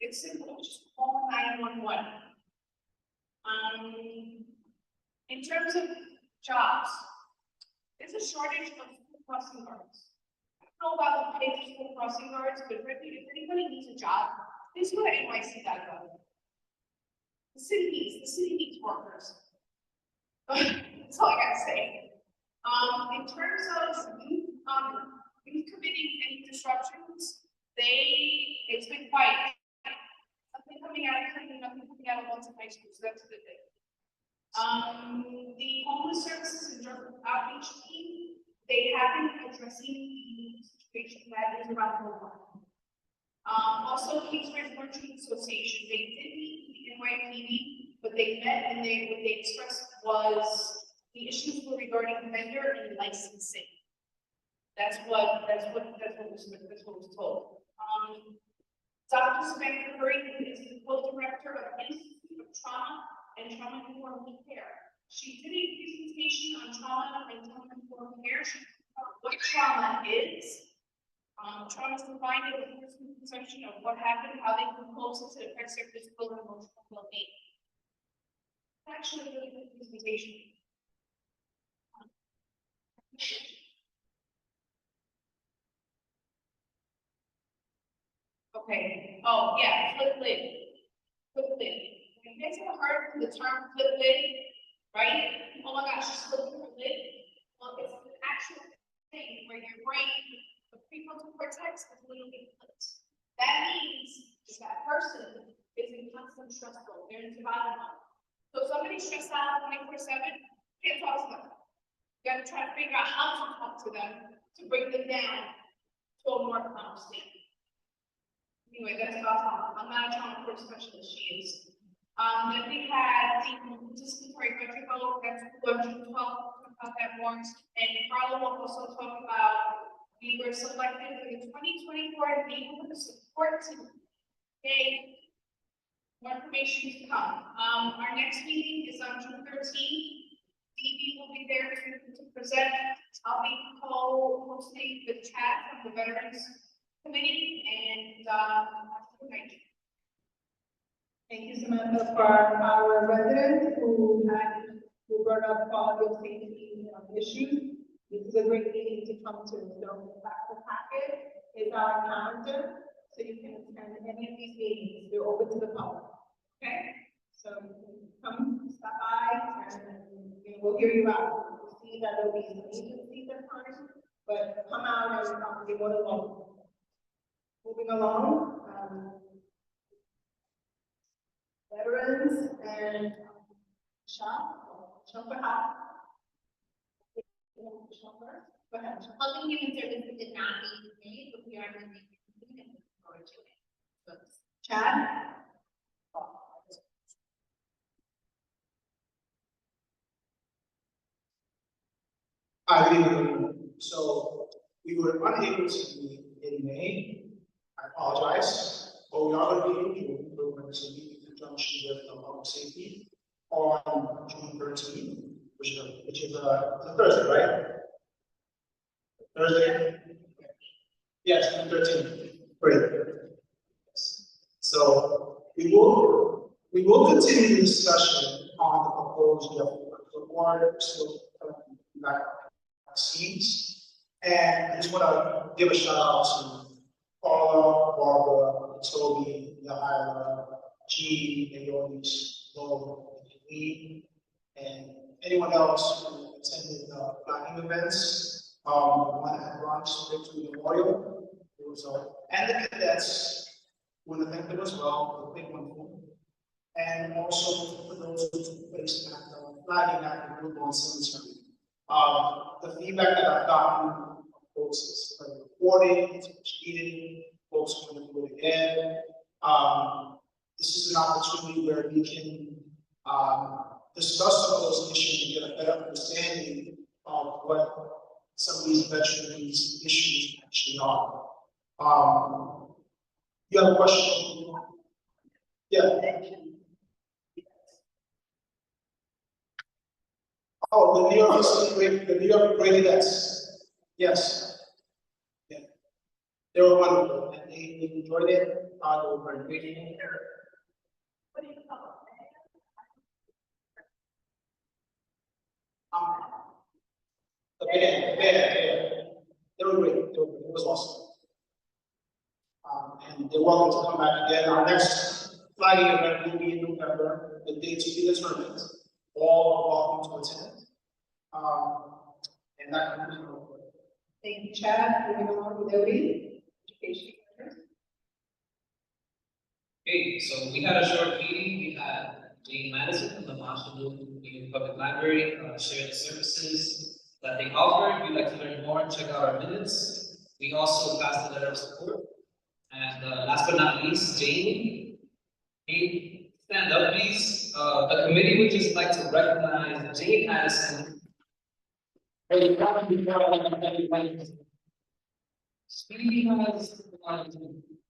It's simple, just call 911. In terms of jobs, there's a shortage of school crossing guards. I don't know about the pay for school crossing guards, but if anybody needs a job, please go to NYC.gov. The city needs workers. That's all I gotta say. In terms of youth committing any disruptions, it's been quiet. Nothing coming out of Clinton, nothing coming out of Wilson High School, so that's a good thing. The homeless services and drug outreach team, they have been addressing the situation that is around the world. Also, Kingsbridge Merchant Association, they did meet the NYPD, but they met and what they expressed was the issues were regarding vendor and licensing. That's what was told. Dr. Samantha Curry is the co-director of the Institute of Trauma and Trauma-Informed Care. She did a presentation on trauma and trauma-informed care. She talked about what trauma is. Trauma is defined as a person's perception of what happened, how they compose it to affect their physical and emotional well-being. It's actually a really good presentation. Okay. Oh, yeah, flip lid. Flip lid. You guys have heard the term flip lid, right? Oh my gosh, just flip the lid. Well, it's an actual thing where your brain, the prefrontal cortex, is literally flipped. That means that person is in constant stress mode. They're in survival mode. So if somebody's stressed out 24/7, can't talk to them. You gotta try to figure out how to talk to them to bring them down to a more calm state. Anyway, that's about trauma. I'm not a trauma court specialist, she is. Then we had the participatory budget vote, that's 212, about that more. And Carla will also talk about, we were selected for the 2024 neighborhood support team. Okay, more information to come. Our next meeting is on June 13th. Phoebe will be there to present. I'll be co-hosting the chat from the Veterans Committee, and good night. Thank you, Samantha, for our residents who brought up quality of safety issues. This is a great meeting to come to. So back to the packet is our calendar, so you can attend any of these meetings. They're open to the public. Okay, so you can come, stop by, and we'll hear you out. We'll see that there'll be some agencies at times, but come out and be more alone. Moving along, veterans and shop for help. Go ahead. Health and Human Services did not meet today, but we are going to make it and look forward to it. Chad? Hi, good evening. So we were unable to meet in May. I apologize, but we are going to be in June. We're going to meet in conjunction with public safety on June 13th, which is a Thursday, right? Thursday? Yes, June 13th. Great. So we will continue the discussion on the proposed report. So back the scenes. And I just want to give a shout out to Paula, Barbara, Toby, Yahaira, G, Ayonis, Lo, Lee, and anyone else who attended the flagging events. The one at Bronx Victory Memorial. It was, and the cadets were affected as well, the big one. And also for those who took place at the flagging at the Blue Lawn Cemetery. The feedback that I've gotten from folks is rewarding, it's much needed, folks want to do it again. This is an opportunity where we can discuss some of those issues and get a better understanding of what some of these veterans issues actually are. You have a question? Yeah. Oh, the New York City, the New York Great Cadets. Yes. Yeah. They were wonderful and they enjoyed it. They were very grateful. The band. They were great. It was awesome. And they're welcome to come back again. Our next flagging event will be in November. The dates will be determined. All are welcome to attend. And that concludes my report. Thank you, Chad. Moving along with Odie. Education. Okay, so we had a short meeting. We had Jane Madison from the Marshall Union Public Library share the services that they offer. If you'd like to learn more, check out our minutes. We also passed a letter of support. And last but not least, Jane. Hey, stand up, please. The committee would just like to recognize Jane Madison. She has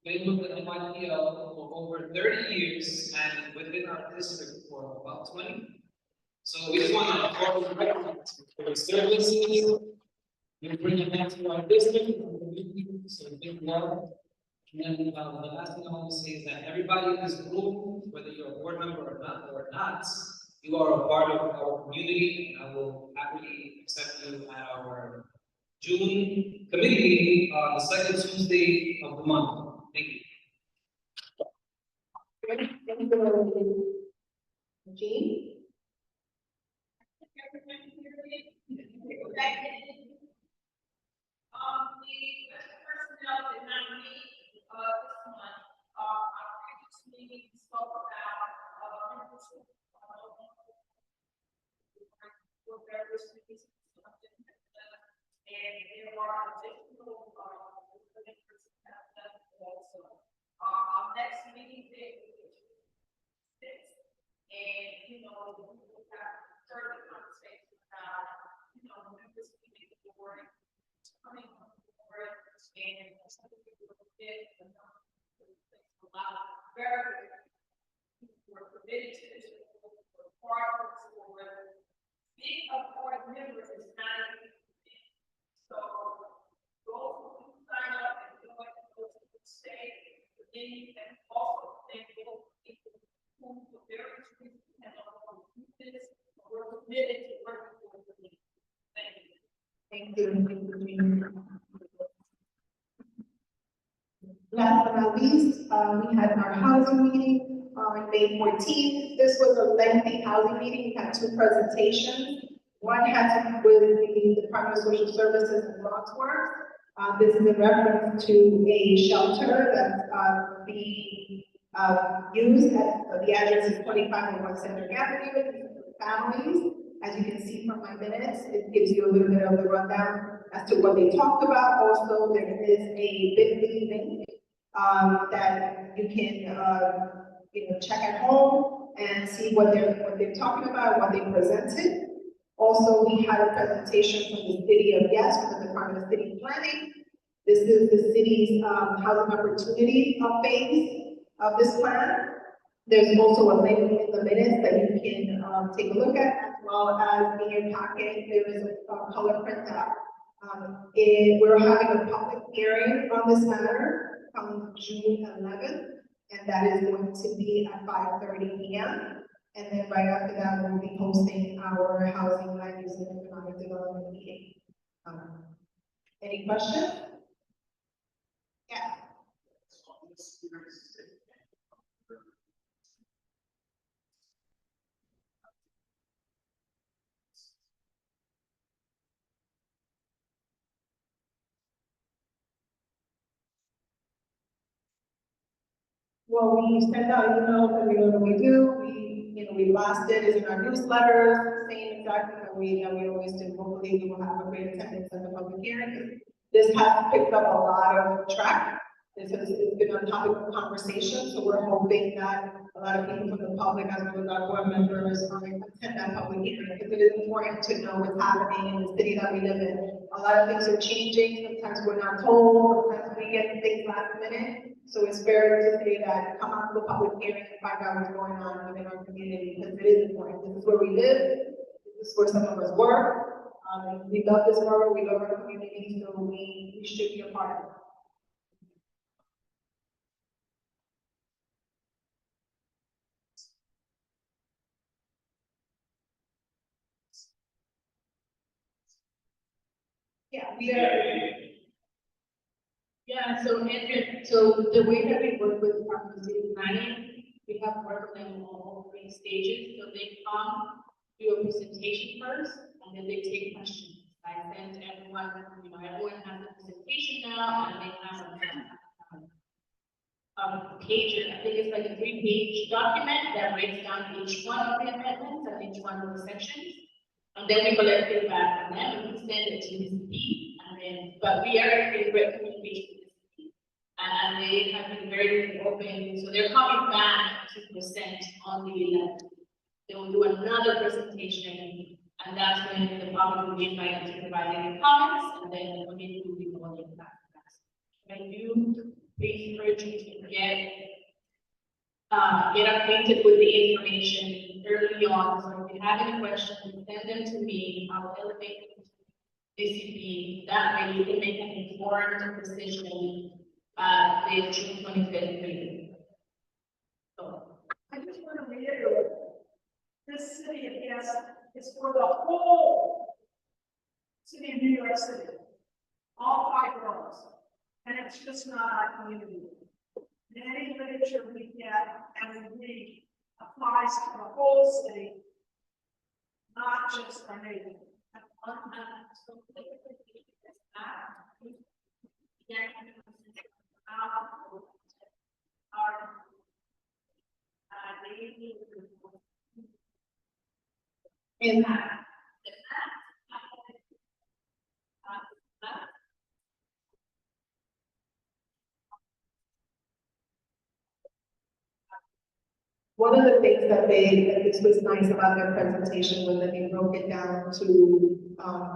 been with the NYPL for over 30 years and within our district for about 20. So we just want to formally recognize for services. You bring it back to our district, so big love. And then the last thing I want to say is that everybody in this room, whether you're a board member or not, you are a part of our community, and I will happily accept you at our June committee meeting on the second Tuesday of the month. Thank you. Thank you, Jean. The personnel did not meet this month. Our previous meeting spoke about various reasons, and there are additional also. Our next meeting date is 6, and we will have further conversation about members of the board coming on board and some of the people who did a lot very were committed to this for part of this board. Being a board member is not so those who sign up and those who stay, but then you can also thank those people who for various reasons have do this, we're committed to working for the community. Thank you. Thank you. Last but not least, we had our housing meeting on May 14th. This was a lengthy housing meeting. We had 2 presentations. One had to do with the Department of Social Services and Bronx work. This is in reference to a shelter that's being used at the address is 2501 Cedric Avenue for families. As you can see from my minutes, it gives you a little bit of the rundown as to what they talked about. Also, there is a bit.ly link that you can check at home and see what they're talking about, what they presented. Also, we had a presentation from the City of Yes, from the Department of City Planning. This is the city's housing opportunity phase of this plan. There's also a link in the minutes that you can take a look at, as well as in your packet, there is a color printout. We're having a public hearing on this matter on June 11th, and that is going to be at 5:30 p.m. And then right after that, we'll be hosting our housing, land use, and economic development meeting. Any questions? Yeah. Well, we send out emails and we know what we do. We blast it in our newsletters, same exactly that we always do. Hopefully, we will have a great attendance at the public hearing. This has picked up a lot of track. It's been a topic of conversation, so we're hoping that a lot of people from the public, as well as our board members, attend that public hearing, because it is important to know what's happening in the city that we live in. A lot of things are changing, sometimes we're not told, sometimes we get things last minute. So it's fair to say that come out to the public hearing and find out what's going on within our community, because it is important. This is where we live, this is where some of us work. We love this borough, we love our community, so we should be a part of it. Yeah, we are. Yeah, so Andrea, so the way that we work with Department of City Planning, we have worked with them in all 3 stages. So they come, do a presentation first, and then they take questions. I send everyone, everyone has a presentation now, and they have a pager. I think it's like a 3-page document that breaks down each one of the amendments and each one of the sections. And then we collect feedback from them and we send it to the city. But we are in great communication with the city. And they have been very open. So they're coming back to present on the 11th. They will do another presentation. And that's when the public will be invited to provide any comments. And then the committee will be going back. I do please encourage you to get acquainted with the information early on. So if you have any questions, send them to me. I will elevate them to DCP. That way you can make an informed decision the June 25th meeting. So I just want to reiterate, this city of Yes is for the whole city of New York City, all 5 boroughs, and it's just not our community. And any literature we get and we read applies to the whole city, not just our neighborhood. And one of the things that this was nice about their presentation was that they broke it down to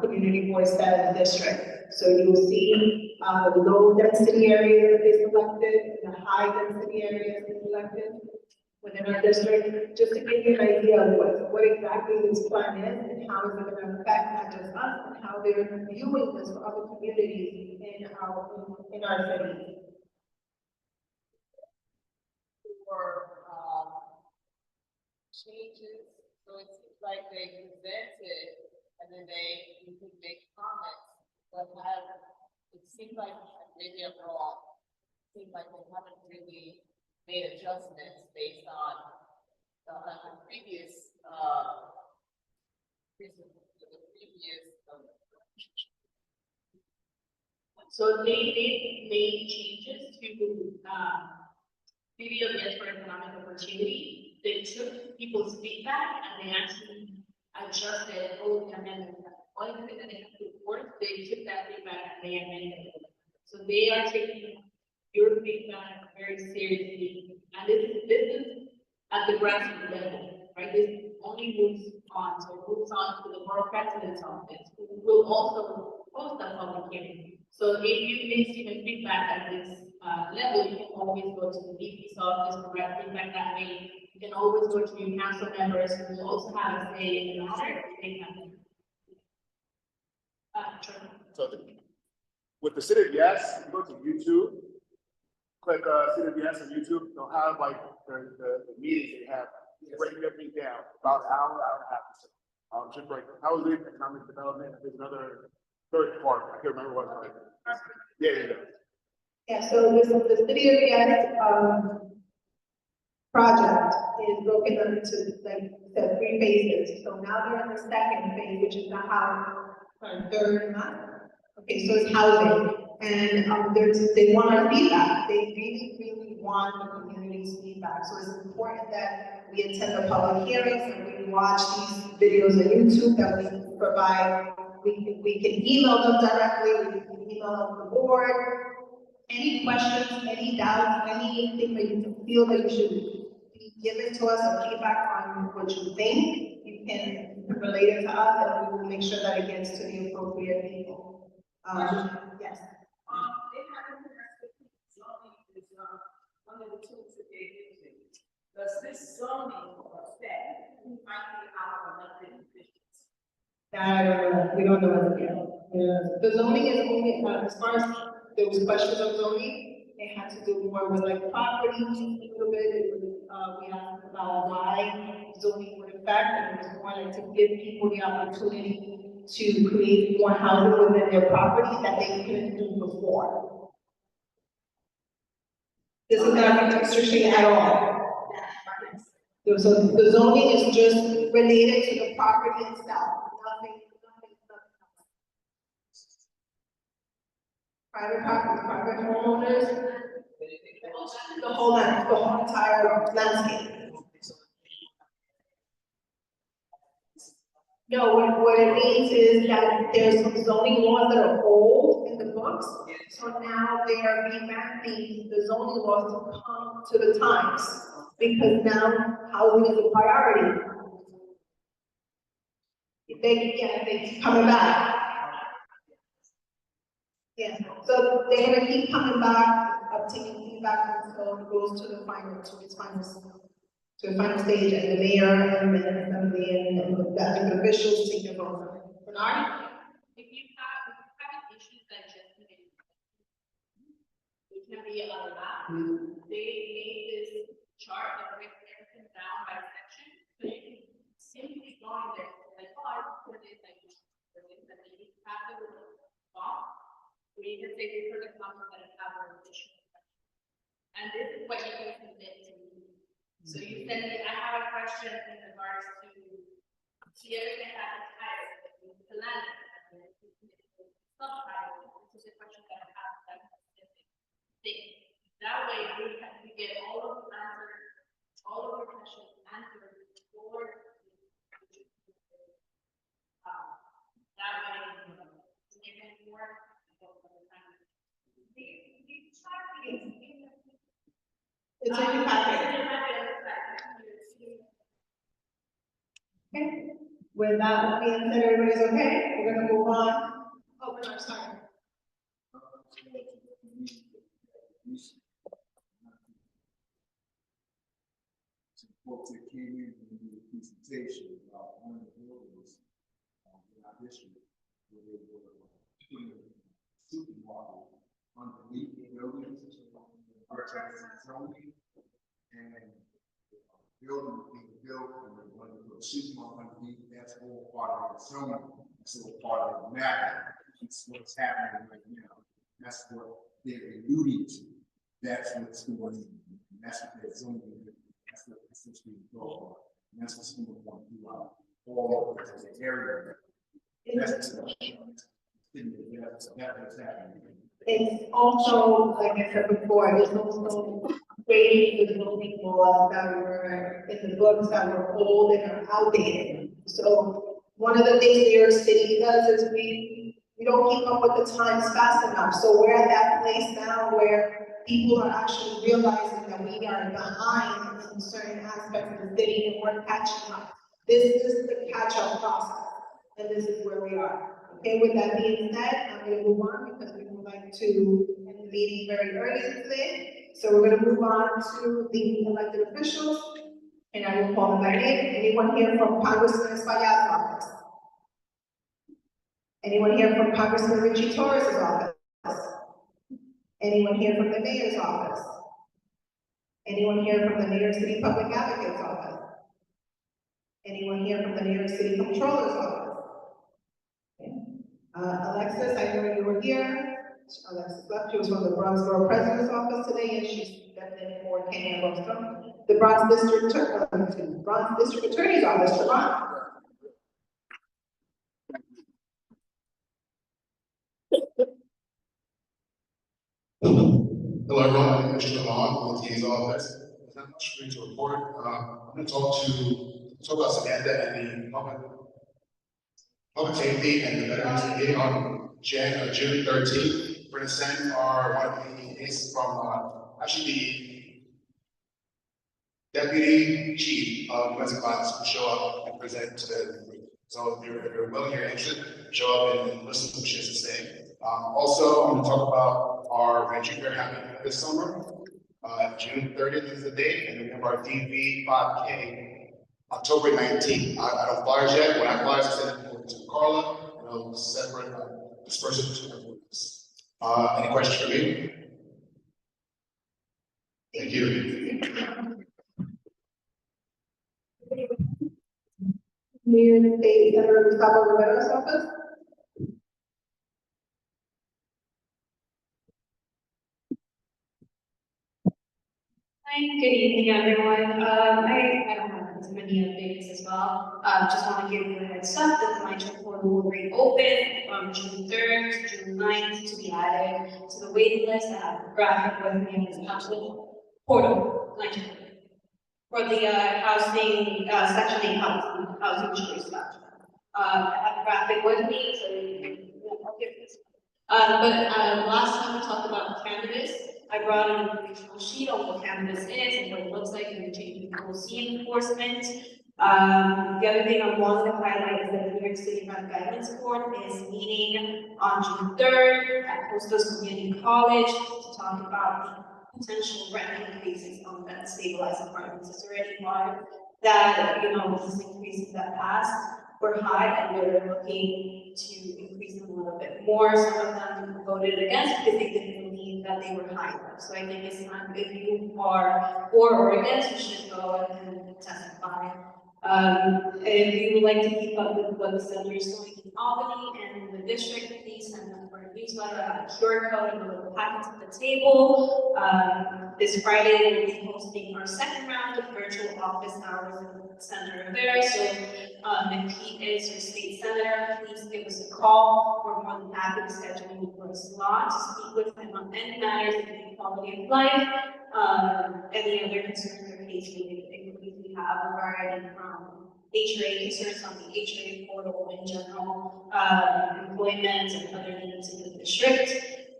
community board 7 district. So you'll see the low density areas that they selected, and the high density areas they selected within our district, just to give you an idea of what exactly this plan is and how is it going to affect not just us, and how they're viewing this for other communities in our city. Changes, so it seems like they presented and then you could make comments, but it seems like maybe I'm wrong. It seems like they haven't really made adjustments based on the previous So they made changes to City of Yes for Economic Opportunity. They took people's feedback and they actually adjusted all the amendments. All the things that they have to report, they took that feedback and they amended it. So they are taking your feedback very seriously. And this is at the grassroots level, right? This only moves on. So it moves on to the board president's office, who will also host a public hearing. So if you need even feedback at this level, you can always go to the VP's office, provide feedback that way. You can always go to your council members who will also have a say in the matter. So with the City of Yes, you go to YouTube, click City of Yes on YouTube, they'll have like the meetings they have breaking everything down, about an hour, hour and a half. Just break, housing, economic development, there's another third part, I can't remember what it was. Yeah. Yeah, so the city of Yes, project is broken up into like the 3 phases. So now they're in the second phase, which is the house, third month. Okay, so it's housing, and they want our feedback. They really want the community's feedback. So it's important that we attend the public hearings and we watch these videos on YouTube that we provide. We can email them directly. We can email the board. Any questions, any doubts, anything that you feel that you should be given to us or feedback on what you think, you can relate it to us, and we will make sure that it gets to the appropriate people. Yes. They haven't zoning is one of the tools that they're using. Does this zoning affect who might be our elected officials? We don't know yet. The zoning is only, as far as there was questions of zoning, it had to do more with like property, a little bit. We asked about why zoning would affect, and it was more like to give people the opportunity to create more housing within their property that they couldn't do before. This is not restricting at all. So the zoning is just related to the property itself, nothing. Private property, private homeowners, the whole entire landscape. No, what it means is that there's some zoning laws that are old in the books, so now they are revamping the zoning laws to come to the times, because now housing is a priority. They coming back. Yes, so they're gonna keep coming back, obtaining feedback until it goes to the final stage, and the mayor and the assembly and the officials take the vote. Bernard? If you have issues that just it can be a lot. They made this chart that breaks everything down by section, so you can simply go in there, like, oh, I put it like this, and then you have the box. We can say these are the comments that have an additional question. And this is what you can submit to me. So you send me, I have a question in regards to Sierra that has a title, the land, subtitle. This is a question that I have that specific thing. That way we get all of the answers, all of the questions answered before that way you can work. It's in your packet. Okay, with that being said, everybody's okay, we're gonna move on. Oh, no, sorry. Folks that came in and did a presentation about one of the buildings in our district, where they were putting a supermarket underneath the buildings, zoning, and the building was being built, and they're going to put a supermarket underneath. That's all part of the zoning, that's all part of the map. It's what's happening right now. That's what they're alluding to. That's what's going on. That's what they're zoning. That's what it's being called. And that's what's going on throughout all over the area. That's happening. It's also, like I said before, there's also creating the zoning laws that were in the books that were old and are outdated. So one of the things New York City does is we don't keep up with the times fast enough. So we're at that place now where people are actually realizing that we are behind in certain aspects of the city and we're catching up. This is the catch-up process, and this is where we are. Okay, with that being said, I'm going to move on because we would like to end the meeting very early today. So we're going to move on to the elected officials, and I will call them by name. Anyone here from Congressman Espaillat's office? Anyone here from Congressman Richie Torres' office? Anyone here from the mayor's office? Anyone here from the New York City Public Advocate's office? Anyone here from the New York City Comptroller's Office? Okay. Alexis, I know you were here. Alexis left, she was from the Bronx Borough President's Office today, and she's stepped in for Kenya Rostrom. The Bronx District Attorney's Office, Siobhan. Hello, everyone. My name is Siobhan with the DA's office. There's not much for me to report. I'm going to talk about Samantha and the public safety and the veterans meeting on June 13th. We're going to send one of the cases from actually the deputy chief of domestic violence to show up and present to the group. So if you're willing or interested, show up and listen to what she has to say. Also, I'm going to talk about our ranching fair happening this summer. June 30th is the date, and we have our DV 5K October 19th. I don't flyers yet. When I flyers, I send it to Carla, and I'll separate disperse it between everyone else. Any questions for me? Thank you. New York State Senator Gustavo Rivero's office. Hi, good evening, everyone. I don't have as many updates as well. Just want to give you a heads up that my check portal will reopen from June 3rd to June 9th to be added to the waiting list. I have a graphic with me in this portal, for the housing, section 8 housing choice voucher. I have a graphic with me, so I'll give this. Last time we talked about cannabis, I brought in a informational sheet on what cannabis is and what it looks like in the change in policy enforcement. The other thing I wanted to highlight is that the New York City Rent Guidance Board is meeting on June 3rd at Costos Community College to talk about the potential rent increases on rent stabilized apartments. It's already marked that, these increases that passed were high, and we're looking to increase them a little bit more. Some of them voted against because they didn't believe that they were high enough. So I think it's time, if you are for or against, you should go and testify. If you would like to keep up with what the senator is doing in Albany and the district, please send them for a newsletter. I have a QR code and a little packet at the table. This Friday, we'll be hosting our second round of virtual office hours in Senator Rivera. So if he is your state senator, please give us a call. We're more than happy to schedule you for a slot to speak with him on any matters of quality of life, any other concerns or case-related inquiries we have regarding HRA concerns on the HRA portal in general, employment and other needs in the district.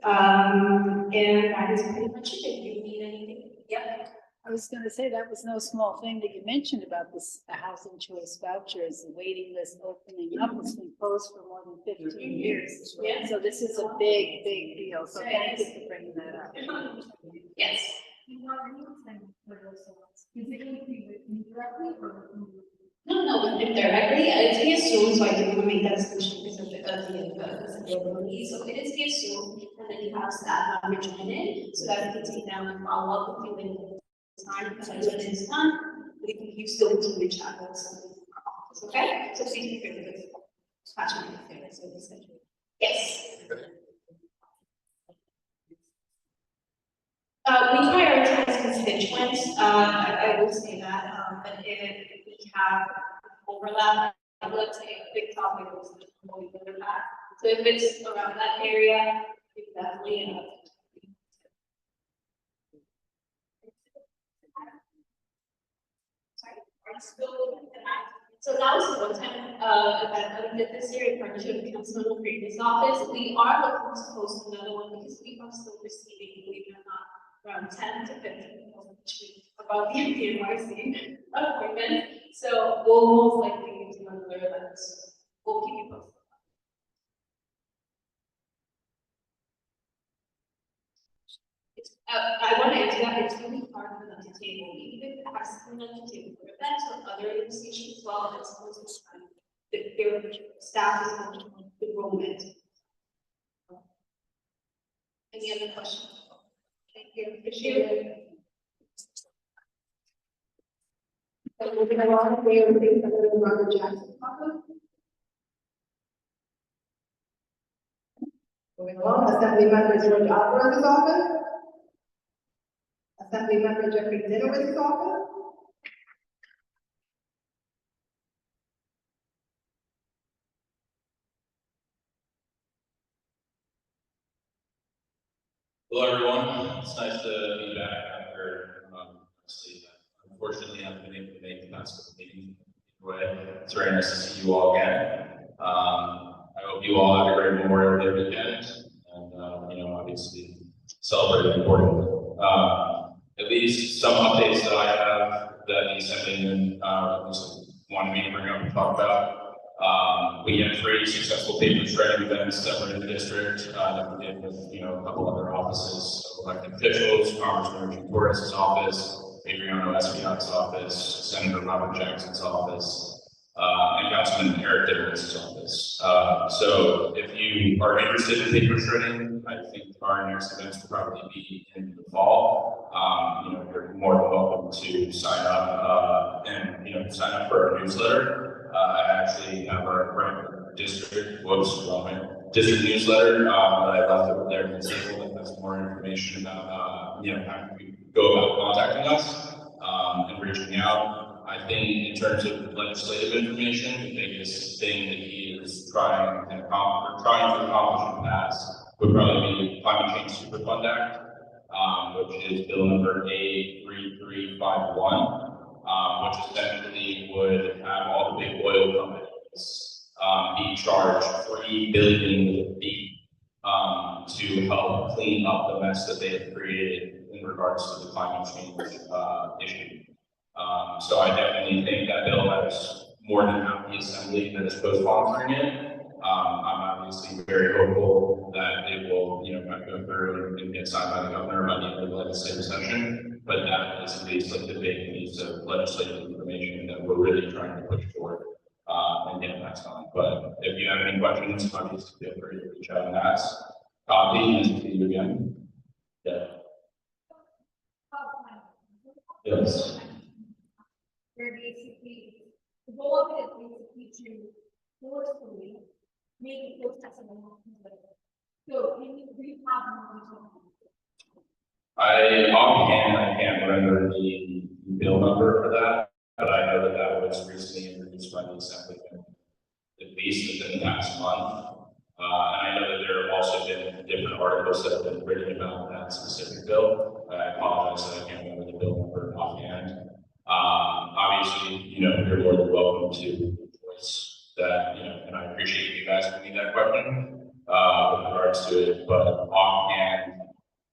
And that is pretty much it. If you need anything, yep. I was going to say that was no small thing that you mentioned about this housing choice vouchers. The waiting list opening up has been closed for more than 15 years. Yeah. So this is a big, big deal. So thank you for bringing that up. Yes. Is it going to be with me directly or? No, with him directly. It's via Zoom, so I didn't want to make that distinction because of the availability. So it is via Zoom, and then you have staff member join in, so that we can take down and follow up with you in time, because when it's done, you still continue to chat with some of our office, okay? So please be free to patch me if there is a schedule. Yes. We prioritize constituents, I will say that, but if we have overlap, let's say a big topic is what we would have. So if it's around that area, we definitely So that was the one time event that we did this year in partnership with Councilman Freeman's office. We are looking to host another one because we are still receiving, believe it or not, around 10 to 15 each week about the NYC appointment. So we'll most likely do another event. We'll keep you posted. I want to answer that. It's really hard for them to table, even if it has something on the table for events or other organizations as well. It's supposed to their staff is going to enrollment. Any other questions? Thank you. Appreciate it. And moving along, Mayor Pro Tem Robert Jackson's office. Moving along, Assembly Member George Alvarez's office. Assembly Member Jeffrey Dinowitz's office. Hello, everyone. It's nice to be back after, obviously, unfortunately, I haven't been able to make the past couple meetings. Anyway, it's very nice to see you all again. I hope you all have a great Memorial Day weekend, and obviously celebrate accordingly. At least some updates that I have that the Assemblyman wanted me to bring up and talk about. We had 3 successful paper shredding events that were in the district that we did with a couple other offices of elected officials, Congressman Richard Torres's office, Adriano Espion's office, Senator Robert Jackson's office, and Councilman Eric Dickerson's office. So if you are interested in paper shredding, I think our next events will probably be in the fall. You're more than welcome to sign up and sign up for our newsletter. I actually have our district newsletter that I left over there in the table that has more information about how you go about contacting us and reaching out. I think in terms of legislative information, the biggest thing that he is trying to accomplish and pass would probably be the Climate Change Superfund Act, which is bill number A3351. Which essentially would have all the big oil companies be charged $3 billion to help clean up the mess that they have created in regards to the climate change issue. So I definitely think that bill has more than half the assembly that is co-sponsoring it. I'm obviously very hopeful that it will, go through and get signed by the governor by the end of the legislative session. But that is at least like the big piece of legislative information that we're really trying to push forward and get passed on. But if you have any questions, obviously feel free to reach out and ask. Nice to see you again. Yeah. Yes. They're basically, the goal of it is basically to forcefully make those types of announcements. So, can you have more information? I can't remember the bill number for that, but I know that was recently introduced by the Assembly, at least within the past month. And I know that there have also been different articles that have been written about that specific bill. I apologize that I can't remember the bill number offhand. Obviously, you're more than welcome to voice that, and I appreciate you guys asking me that question with regards to it, but offhand,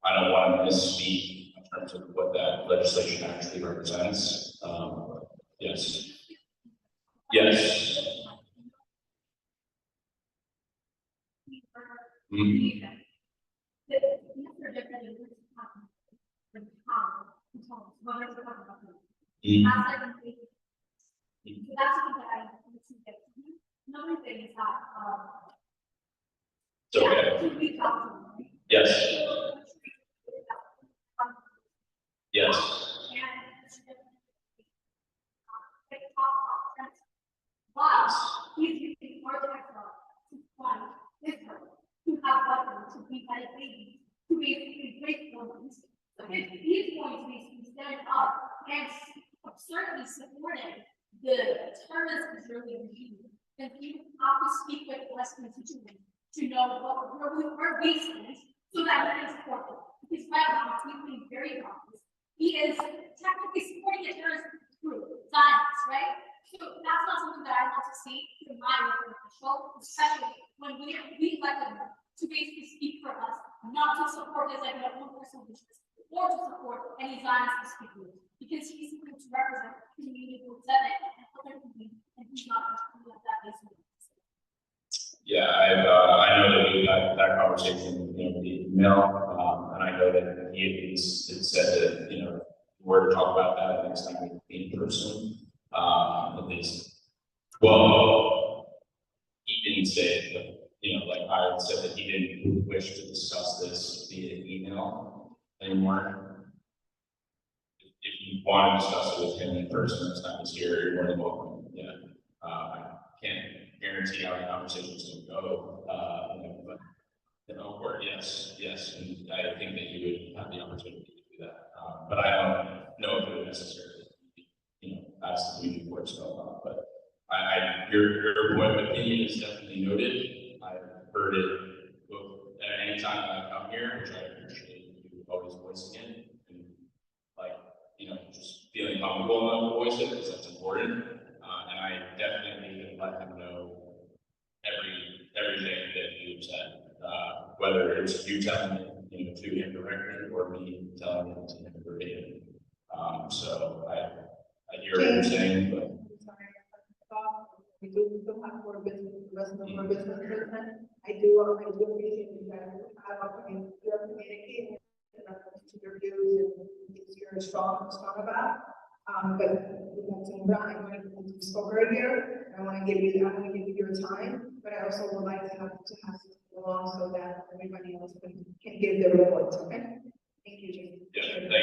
I don't want to misspeak in terms of what that legislation actually represents. Yes. Yes. Mm-hmm. Another thing is that, It's okay. Yes. Yes. But he's using more technology to fund different, to have weapons, to be like babies, to basically break wounds. So if he's going to basically stand up and certainly supporting the terrorist Israeli regime, then you have to speak with less constituents to know where we stand, so that we can support them. Because right now, he's being very obvious. He is technically supporting a terrorist group, Zionists, right? So that's not something that I want to see in my elected official, especially when we elected him to basically speak for us, not to support his like one personal interest, or to support any Zionist speakers, because he's going to represent the community who said it and other community, and he's not going to do that basically. Yeah, I know that we had that conversation, via email, and I know that he at least had said that, we're to talk about that next time we meet in person, at least. Well, he didn't say it, but, like I had said that he didn't wish to discuss this via email anymore. if you want to discuss it with him in person next time he's here, you're more than welcome. Yeah. I can't guarantee how the conversation's gonna go, but of course, yes, and I think that you would have the opportunity to do that. But I don't know if it would necessarily, ask the community board to go on, but your point of opinion is definitely noted. I've heard it both at any time that I come here, which I appreciate you always voicing it, and just feeling comfortable enough to voice it, because that's important. And I definitely let him know everything that you've said, whether it's you telling it, to him directly or me telling it to him verbatim. So I hear what you're saying, but. We do still have more business, the rest of the more business person. I do appreciate you guys. You're communicating to your views and things you're strong about. But you spoke earlier. I want to give you your time, but I also would like to have along so that everybody else can give their reports. Okay. Thank you, Jane. Yeah, thank you.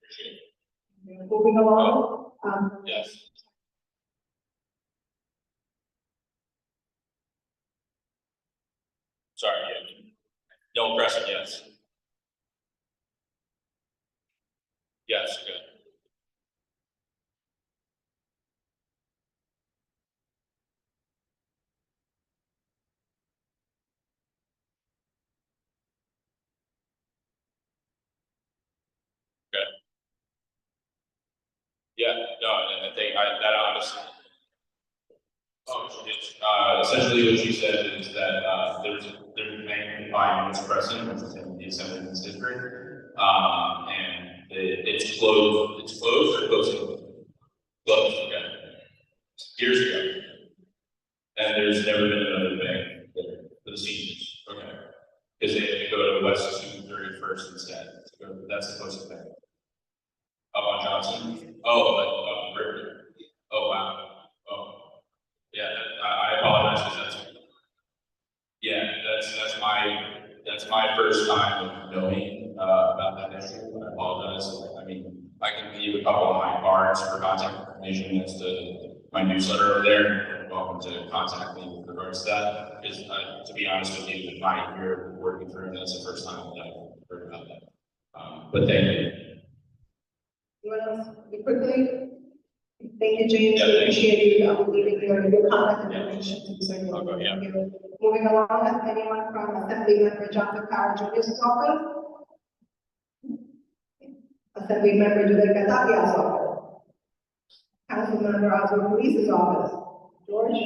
Appreciate it. Moving along. Yes. Sorry, yeah. No Crescent, yes. Yes, good. Good. Yeah, no, and I think that honestly. Essentially what you said is that, there's a bank by Miss Crescent, which is in the Assemblyman's District. And it's closed or closing? Closed, okay. Years ago. And there's never been another bank there for the seniors, okay. Because they have to go to West 231st instead. That's the closest bank. Up on Johnson? Oh, up River. Oh, wow. Oh. Yeah, I apologize because that's my first time knowing about that issue. I apologize. I mean, I can give you a couple of my cards for contact information as to my newsletter over there. You're welcome to contact me with regards to that. Because to be honest with you, in my year working through, that's the first time that I've heard about that. But thank you. Anyone else? Quickly. Thank you, James. Yeah, We appreciate you leaving your contact information to the circle. Okay, yeah. Moving along, anyone from Assembly Member Jonathan Carr Jr.'s office? Assembly Member Julia Catapia's office? Council Member Oswald Police's office? George?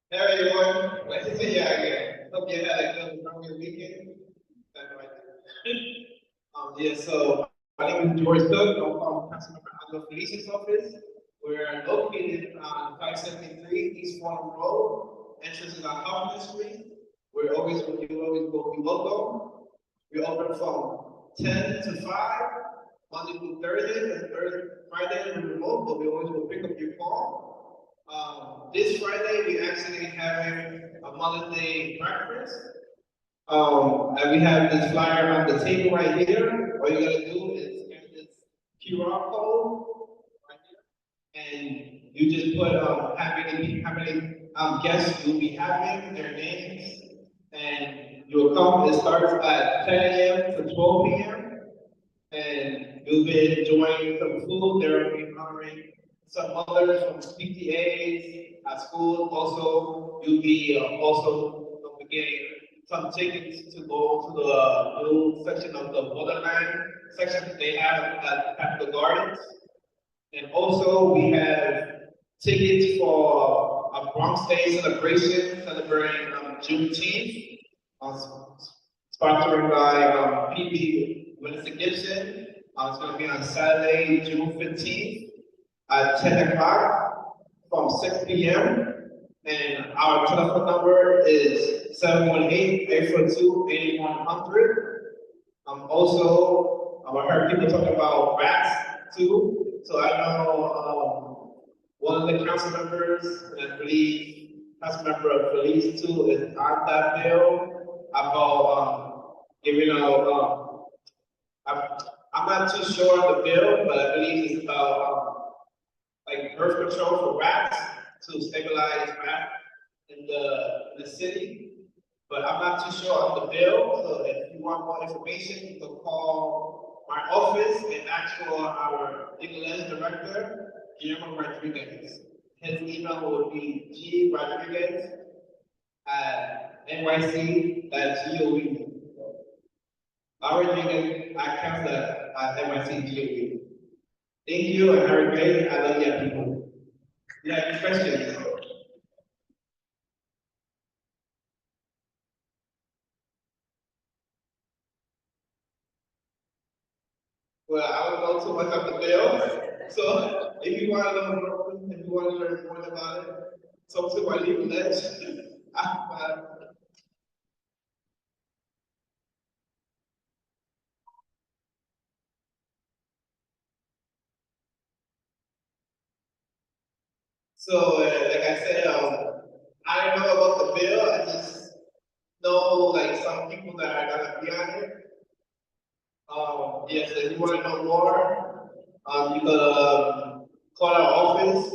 Hey everyone, nice to see you again. Hope you had a good long weekend. Yeah, so my name is George Cook. I'm from Councilmember Oswald Police's office. We're located on 573 East Farnham Road. Entrance is on Hoffman Street. We're always will be local. We open from 10 to 5, Monday through Thursday, and Friday we're remote, but we always will pick up your call. This Friday we actually having a Mother's Day breakfast. And we have this flyer on the table right here. All you gotta do is scan this QR code right here, and you just put how many guests you'll be having, their names, and you'll come. It starts at 10 a.m. to 12 p.m. and you'll be enjoying some food. There will be honoring some mothers from PTAs at school. Also, you'll be getting some tickets to go to the new section of the Wonderland section that they have at Capitol Gardens. And also we have tickets for a Bronx Day celebration celebrating Juneteenth, sponsored by PB Minister Gibson. It's going to be on Saturday, June 15th at 10 o'clock from 6 p.m. And our telephone number is 718-842-8100. Also, I heard people talk about rats too. So I know one of the council members, and I believe council member of police too, is on that bill. about, I'm not too sure of the bill, but I believe it's about, like birth control for rats to stabilize rats in the city. But I'm not too sure on the bill, so if you want more information, you can call my office and ask for our legal ed director, Guillermo Rodriguez. His email would be grodriguez@nyc.gov. Rodriguez @nyc.gov. Thank you and have a great day. I love you people. Yeah, any questions? Well, I don't know too much of the bill, so if you want to learn more, if you want to learn more about it, talk to my legal edge. So, like I said, I don't know about the bill. I just know like some people that are gonna be on it. Yes, if you want to know more, you could call our office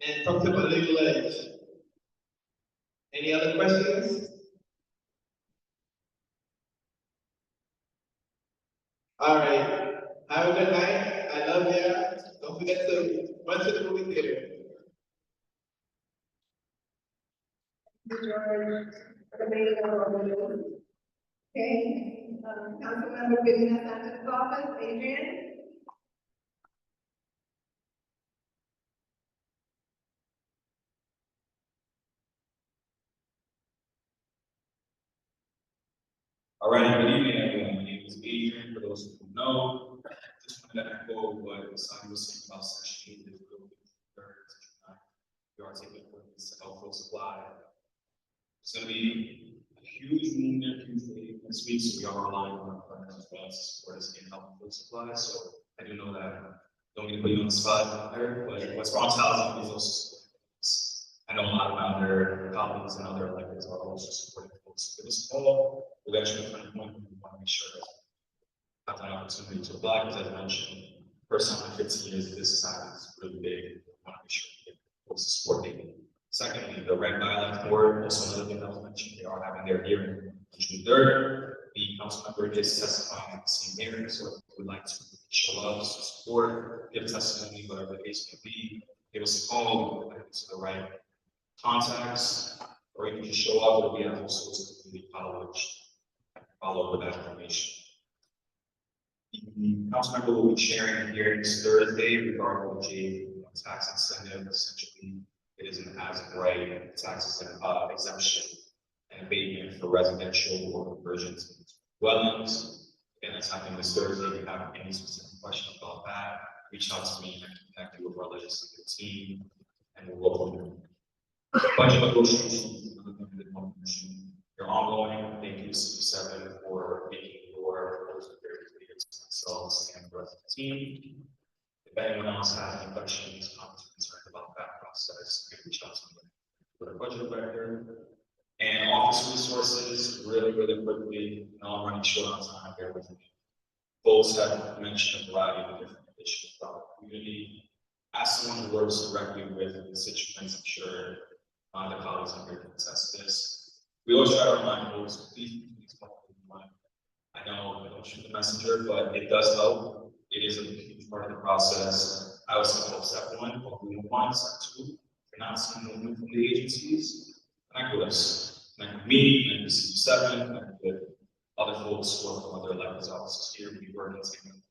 and talk to my legal edge. Any other questions? All right. Have a good night. I love you. Don't forget to run to the movie theater. Okay, Councilmember Vivian Santos office, Adrian. All right, good evening, everyone. My name is Adrian. For those who don't know, just wanted to echo what Sonny was saying about Section 8. We are taking this health supply. It's going to be a huge movement, huge wave this week, so we are relying on our partners as well to support us in health food supply. So I do know that don't need to put you on the spot there, but what's Bronx Housing is also supporting us. I know a lot of other colleagues and other electeds are also supporting folks. Give us a call. We'll get you a friend point. We want to make sure that have an opportunity to apply, because as I mentioned, first time in 15 years, this side is really big. We want to make sure we get folks to support them. Secondly, the Red Dialect Board, also another thing that was mentioned, they are having their hearing on June 3rd. The council member is testifying at the same hearing, so if you would like to show up, support, give testimony, whatever the case may be, give us a call, we'll to the right contacts, or you can just show up, it'll be at also completely follow up with that information. The council member will be sharing hearings Thursday regarding the J tax incentive. Essentially, it is an as-of-right tax exemption and abatement for residential or conversions into dwellings. And it's happening this Thursday. If you have any specific questions about that, reach out to me and connect you with our legislative team, and we'll go from there. Budget negotiations, you're ongoing. Thank you, C7, for making your proposal very clear to myself and the rest of the team. If anyone else has any questions, comments, concerns about that process, you can reach out to me for the budget director. And office resources, really quickly, I'm running short on time here with me. Folks have mentioned a variety of different issues about the community. As someone who works directly with the constituents, I'm sure the colleagues are here to contest this. We always try to remind folks, please call everyone. I know I don't shoot the messenger, but it does help. It is a huge part of the process. I was supposed to step one, hopefully one, step two. If you're not seeing movement from the agencies, connect with us. Connect with me, connect with C7, connect with other folks who are from other elected offices here. We work in the same.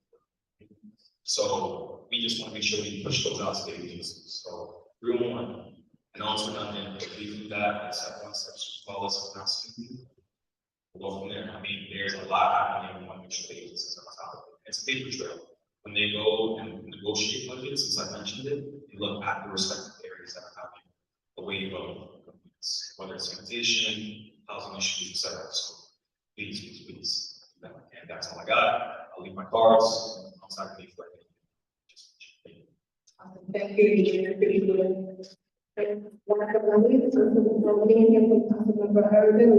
So we just want to make sure we push those out to the agencies. So 301. And also nothing, if we do that, step one, step two, follow us, not seeing. We'll go from there. I mean, there's a lot happening. We want to make sure the agencies are on top of it. It's a paper trail. When they go and negotiate budgets, since I mentioned it, they look at the respective areas that are having a wave of complaints, whether it's sanitation, housing issues, etc. So please. And that's all I got. I'll leave my cards. Contact me for anything. Thank you, Adrian. Pretty good. And last but not least, Councilmember Irvin.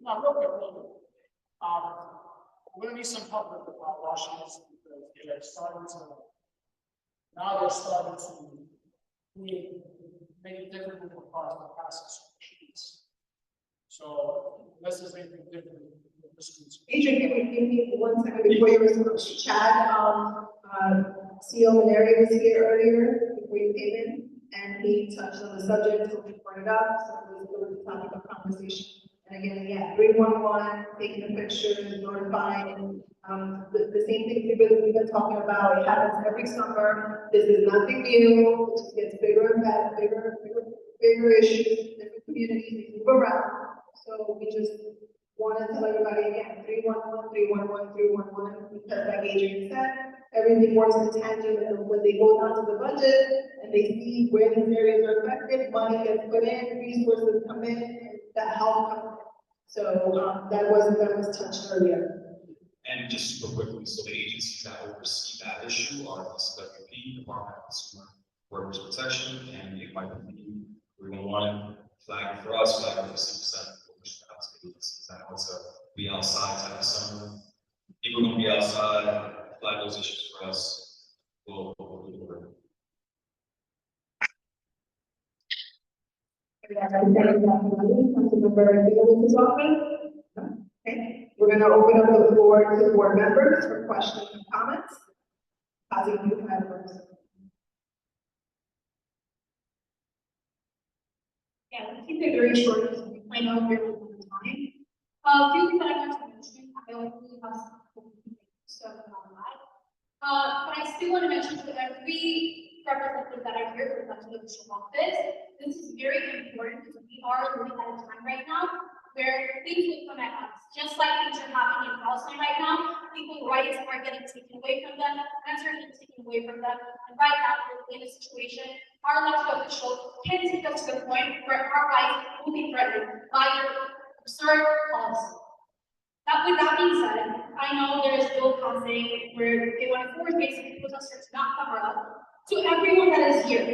No, real quick, real quick. We're gonna need some help with Washington because they're starting to, now they're starting to make it difficult for cars to pass the streets. So this is making it difficult for the streets. Adrian, give me 1 second before you respond. Chad, CEO Maneri was here earlier before you came in, and he touched on the subject, so we brought it up, so it was a topic of conversation. And again, yeah, 311, taking the pictures, notifying, the same thing we've been talking about. It happens every summer. This is nothing new. It just gets bigger and better, bigger issues, different communities, they move around. So we just want to tell everybody again, 311, 311, 311, because like Adrian said, everything works in tandem, and when they go down to the budget and they see where these areas are affected, money gets put in, resources come in, and that help comes in. So that was touched earlier. And just super quickly, so the agencies that oversee that issue are the CWP, Department of Consumer Workers Protection, and the NYPD. We're going to want to flag it for us, flag it for 6%. I know it's a be outside type of summer. If we're going to be outside, flag those issues for us. We'll do the work. Okay, we're going to open up the floor to board members for questions and comments. How do you have first? Yeah, let's keep it very short because I know we're over time. Few things that I want to mention, I don't really have stuff on that. But I still want to mention to every representative that I hear from the official office, this is very important because we are living at a time right now where things will come at us. Just like things are happening in Boston right now, people's rights are getting taken away from them, rights are getting taken away from them. And right now, we're in a situation, our elected officials can take us to the point where our rights will be threatened by their absurd policy. Now, with that being said, I know there is bill passing where they want to force basically protesters to not cover up. To everyone that is here,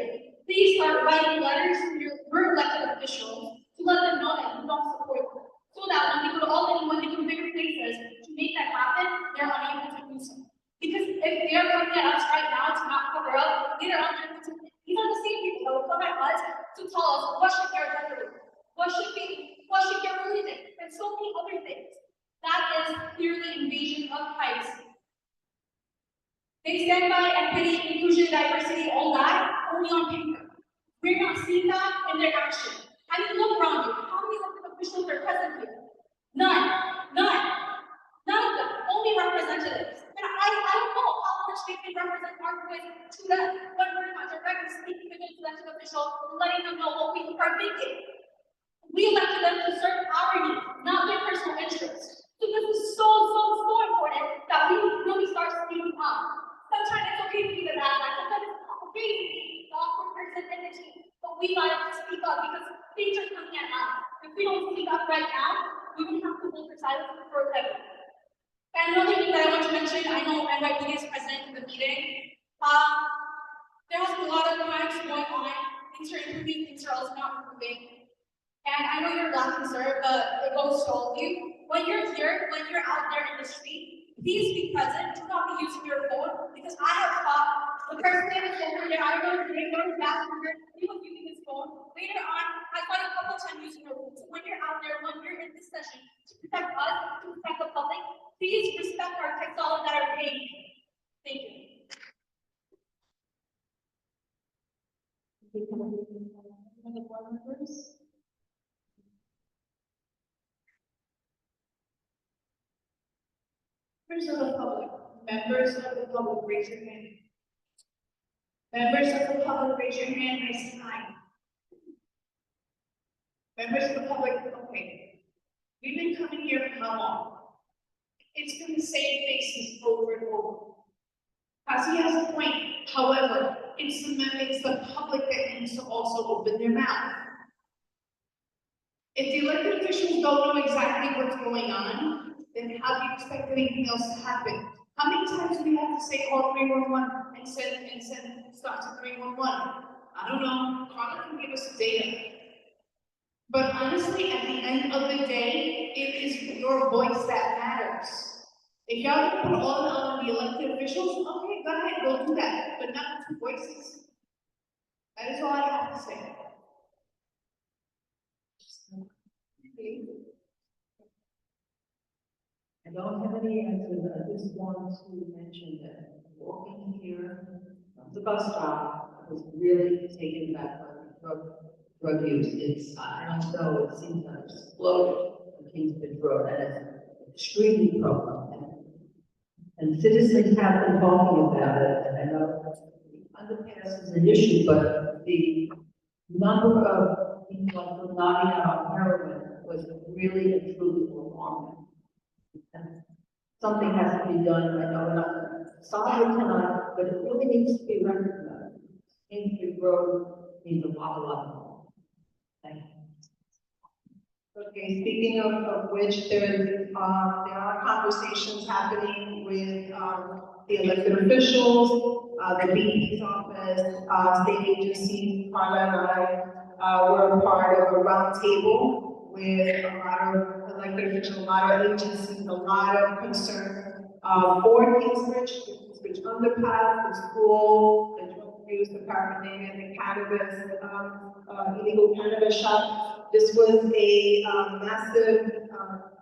please start writing letters to your elected officials to let them know that you don't support them. So that when they go to Albany, when they go to bigger places to make that happen, they're unable to do so. Because if they are coming at us right now to not cover up, later on, these are the same people that will come at us to tell us what should their gender be, what should their religion, and so many other things. That is clearly invasion of privacy. They stand by equity, inclusion, diversity, all that, only on paper. We're not seeing that in their action. I mean, look around you. How many elected officials are present here? None of them. Only representatives. And I don't know how much they can represent our voice to them when we're not directly speaking to those elected officials, letting them know what we are thinking. We elected them to serve our needs, not their personal interests. So this is so important that we really start speaking up. Sometimes it's okay to be the bad guy, sometimes it's okay to be the awkward person in the team, but we gotta speak up because things are coming at us. If we don't speak up right now, we will have to hold for silence forever. And another thing that I want to mention, I know NYPD is present in the meeting. There has been a lot of crimes going on, things are improving, things are also not improving. And I know you're laughing, sir, but it goes to all of you. When you're here, when you're out there in the street, please be present. Do not be using your phone because I have caught the person that was over there. I don't know if they know his bathroom. He was using his phone. Later on, I caught a couple of times using your phone. So when you're out there, when you're in this session to protect us, to protect the public, please respect our tax dollars that are paid. Thank you. Other board members? Members of the public, raise your hand. Members of the public, raise your hand, I see aye. Members of the public, okay. We've been coming here for how long? It's been the same faces over and over. Kasi has a point, however, it's the public that needs to also open their mouth. If the elected officials don't know exactly what's going on, then how do you expect anything else to happen? How many times do we have to say call 311 and send stuff to 311? I don't know. Carla can give us the data. But honestly, at the end of the day, it is your voice that matters. If y'all want to put all on the elected officials, okay, go ahead, go do that, but not two voices. That is all I have to say. I don't have any answers, I just want to mention that walking here from the bus stop, I was really taken back by drug use. It's, I don't know, it seems like it's exploded on Kingsbridge Road, and it's extremely problem. And citizens have been talking about it, and I know the underpass is an issue, but the number of people nodding out on heroin was really and truly alarming. Something has to be done, I know we're not going to solve it tonight, but it really needs to be recognized. Kingsbridge Road needs a lot more. Thank you. Okay, speaking of which, there are conversations happening with, the elected officials, the VP's office, state agencies. Carla and I, were a part of a roundtable with a lot of elected officials, a lot of agencies, a lot of concern, for Kingsbridge underpass, the school, the drug use, the paraphernalia, the cannabis, illegal cannabis shop. This was a massive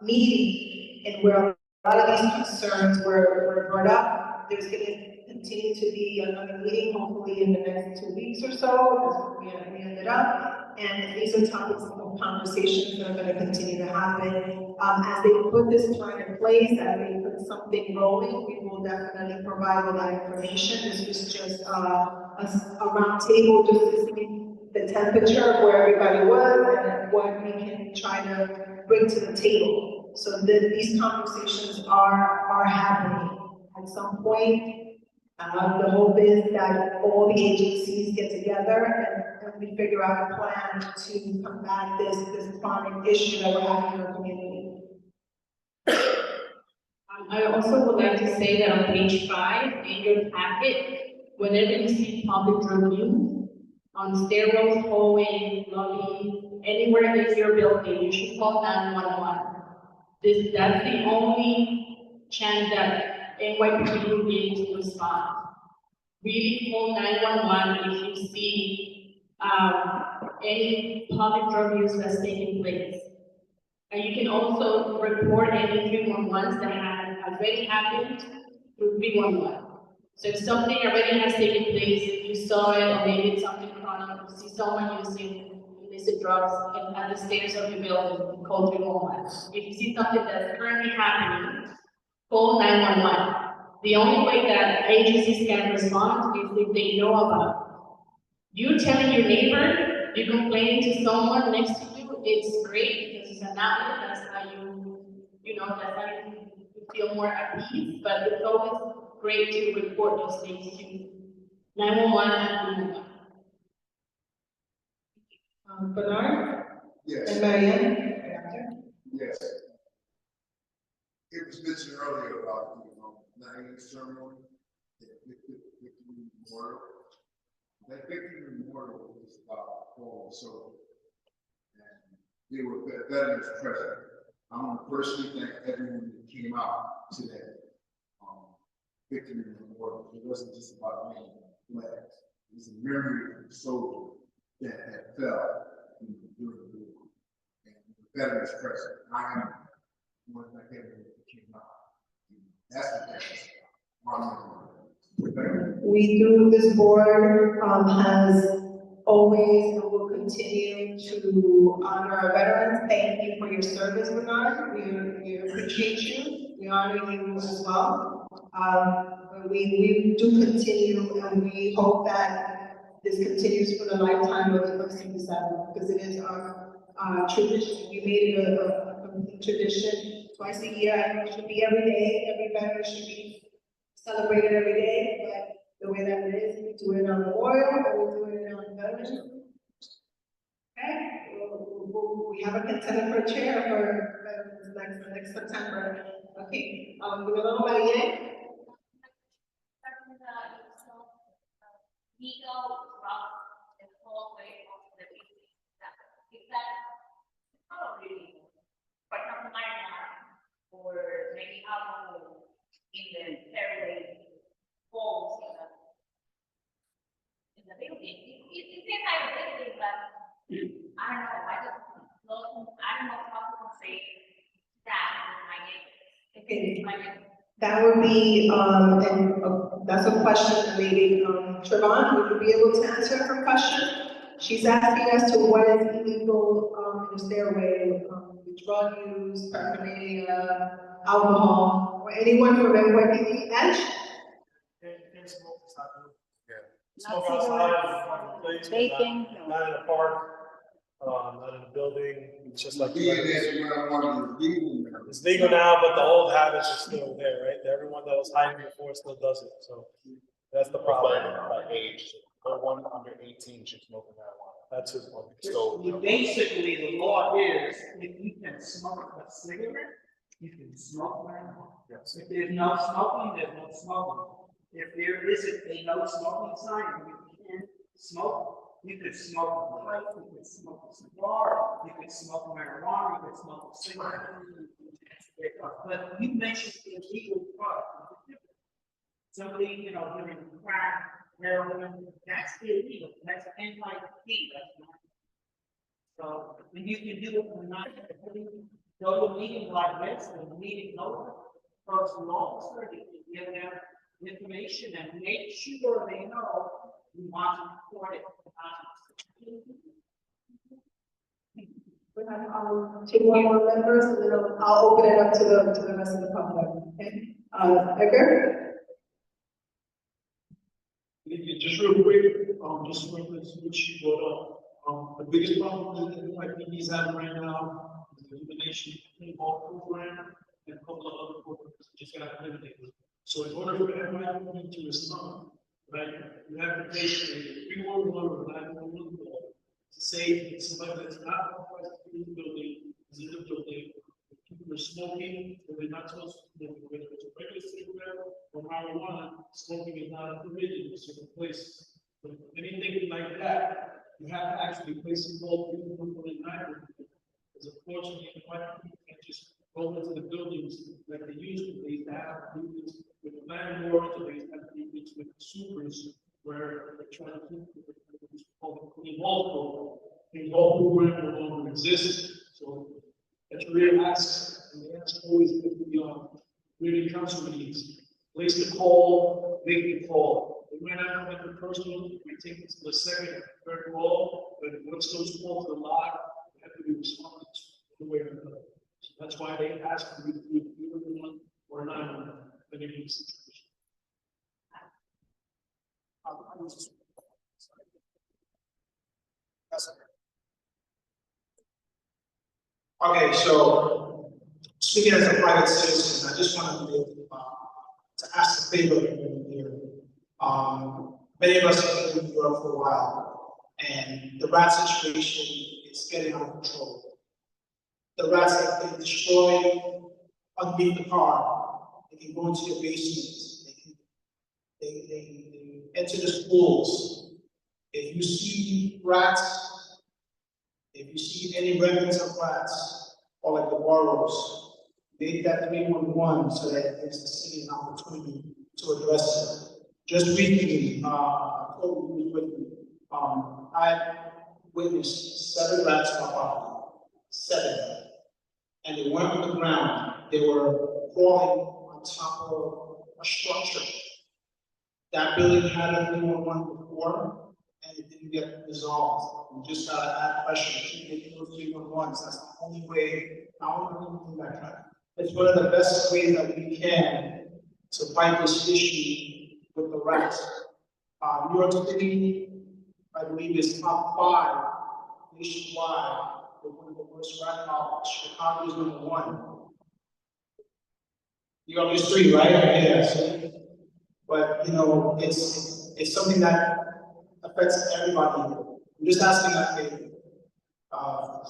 meeting, and where a lot of these concerns were brought up. There's going to continue to be another meeting, hopefully in the next 2 weeks or so. That's what we ended up. And these are topics of conversations that are going to continue to happen. As they put this plan in place, as they put something rolling, we will definitely provide all that information. This was just a round table just to see the temperature of where everybody was and what we can try to bring to the table. So these conversations are happening. At some point, the hope is that all the agencies get together and we figure out a plan to combat this chronic issue that we're having in our community. I also would like to say that on page 5 in your packet, whenever you see public drug use, on stairwells, hallways, lobbies, anywhere in your building, you should call 911. That's the only chance that NYPD will be able to respond. Really call 911 if you see any public drug use that's taking place. And you can also report any 311s that have already happened through 311. So if something already has taken place, you saw it, or maybe it's something chronic, you see someone using illicit drugs at the stairs of your building, call 311. If you see something that's currently happening, call 911. The only way that agencies can respond is if they know about it. You telling your neighbor, you're complaining to someone next to you, it's great because it's an outlet, that's how that's how you feel more at peace, but it's always great to report those things to 911 and 311. Bernard? Yes. And Marianne? Yes. It was mentioned earlier about the 90s terminal, the victory memorial. That victory memorial was about fallen soldiers, and they were veterans present. I want to personally thank everyone that came out to that victory memorial. It wasn't just about laying flags. It was a memory of the soldier that fell during the war. And the veterans present. I want to thank everyone that came out. That's the best. We do, this board has always and will continue to honor our veterans. Thank you for your service, Bernard. We appreciate you. We honor you as well. We do continue, and we hope that this continues for the lifetime of the CB7, because it is our tradition. We made it a complete tradition twice a year. I know it should be every day. Every veteran should be celebrated every day, but the way that it is, we do it on Memorial, and we do it on Veterans. Okay, we have a contender for a chair for next September. Okay, Gobernador María. Nico, Rock, and hallway of the meeting. Is that or maybe alcohol in the fairway holes in the building. It depends how you building, but I don't know, I don't know how to say that with my neighbors. Okay. My neighbors. That would be, that's a question maybe, Trevon, would you be able to answer her question? She's asking as to what is illegal, in the stairway, drug use, paraphernalia, alcohol, or anyone from NYPD, Edge? Can't smoke inside the room. Yeah. Smoke Not outside, cigarettes, on the place, vaping, no. not in a park, not in a building, it's just like. Being that marijuana is legal now. It's legal now, but the old habits are still there, right? Everyone that was hiding before still does it, so that's the problem. By age, no one under 18 should smoke marijuana. That's his point. So. Basically, the law is, if you can smoke a cigarette, you can smoke marijuana. Yes. If there's no smoking, there's no smoking. If there isn't a no smoking sign, you can smoke. You could smoke a pipe, you could smoke a cigar, you could smoke marijuana, you could smoke a cigarette. But you mentioned illegal product. Somebody, doing crack, heroin, that's illegal. That's NYPD. That's not. So when you can do it when not, go to meetings like this, and meeting over, folks will officer, you can give them information and make sure they know you want to report it. We have, take one more members, and then I'll open it up to the rest of the public, okay? Edgar? Just real quick, just reference what you brought up. The biggest problem that NYPD is having right now is the elimination of the ball program and a couple of other programs just got eliminated. So in order for NYPD to respond, right, you have to basically 311 or 911 call to say that somebody that's not authorized to be in the building is in the building. If people are smoking, or they're not supposed to smoke, whether it's a regular cigarette or marijuana, smoking is not permitted in certain places. But anything like that, you have to actually place involved in the night. Because unfortunately, you can't just go into the buildings like they used to. They used to have meetings with the landlords, or they used to have meetings with the supers, where they're trying to keep what's called the clean wall program. The wall program no longer exists. So that's a real ask, and the ask always to the community council meetings. Place the call, make the call. They might not come at the first one, we take it to the second and third call, but once those calls are live, they have to be responded to one way or another. So that's why they ask for you to do either one or 911, depending on the situation. Okay, so speaking as a private citizen, I just wanted to ask a favor of you here. Many of us have been in New York for a while, and the rat situation is getting out of control. The rats have been destroyed underneath the car. They can go into your basement. They enter the schools. If you see rats, if you see any remnants of rats, or like the boroughs, make that 311 so that there's a city an opportunity to address it. Just recently, I witnessed 7 rats on my property. 7. And they weren't on the ground. They were crawling on top of a structure. That building had a 311 before, and it didn't get resolved. We just gotta add pressure to get those 311s. That's the only way, how we can do that. It's one of the best ways that we can to fight this issue with the rats. New York City, I believe, is top 5 nationwide with one of the worst rat problems. Chicago is number 1. New York is 3, right? Yeah. But it's something that affects everybody. I'm just asking that they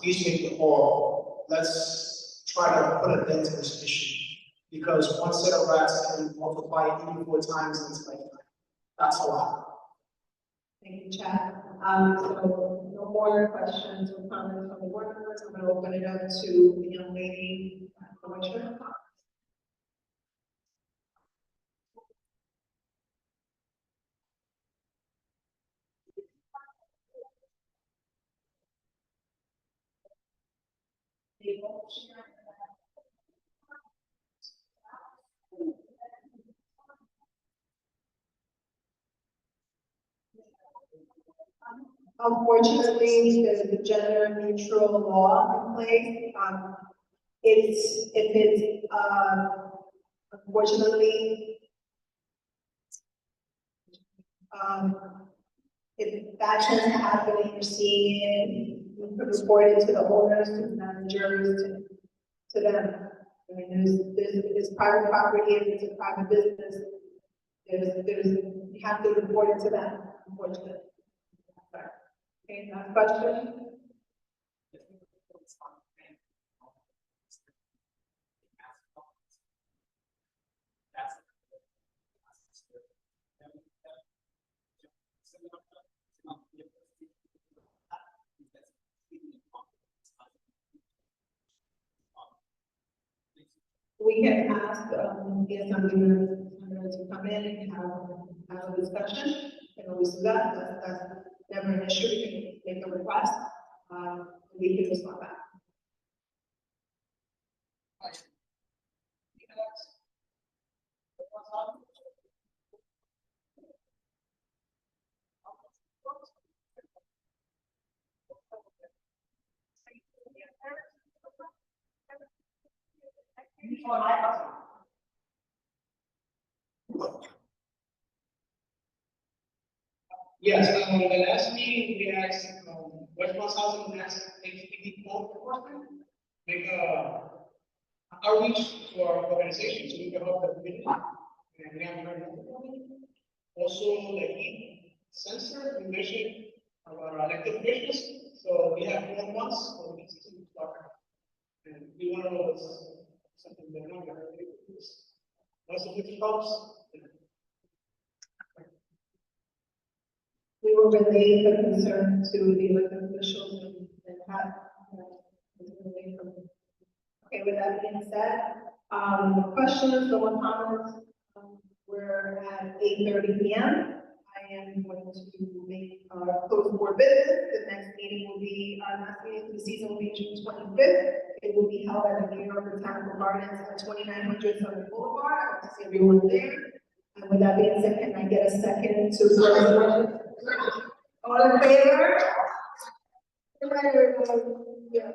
please make the call. Let's try to put a dent in this issue. Because one set of rats can multiply 84 times in its lifetime. That's a lot. Thank you, Chad. So no more questions or comments from the board members. I'm going to open it up to the young lady. Unfortunately, there's a gender neutral law in place. Unfortunately, if that tends to happen and you're seeing it, you could report it to the owners, to the managers, to them. I mean, there's private property, if it's a private business, you have to report it to them, unfortunately. Okay, next question. We can ask the assemblyman to come in and have a discussion, and always do that. That's never an issue. We can make a request. We can respond back. Yes, the last meeting, we asked, Westmoreland Housing asked HPD code enforcement, make a outreach to our organization, so we can help the community. And we haven't heard nothing from it. Also, the heat sensor, we mentioned about our elected officials, so we have 1 month, so we need to start. And we want to know what's something they're not going to do. Once the 50 helps, We will relay the concern to the elected officials and have. Okay, with that being said, questions, no comments, we're at 8:30 p.m. I am going to make close board business. The next meeting will be, next meeting for the season will be June 25th. It will be held at the New York Botanical Gardens at 2900 Southern Boulevard. I want to see everyone there. And with that being said, can I get a second to close the board? All in favor? Yeah.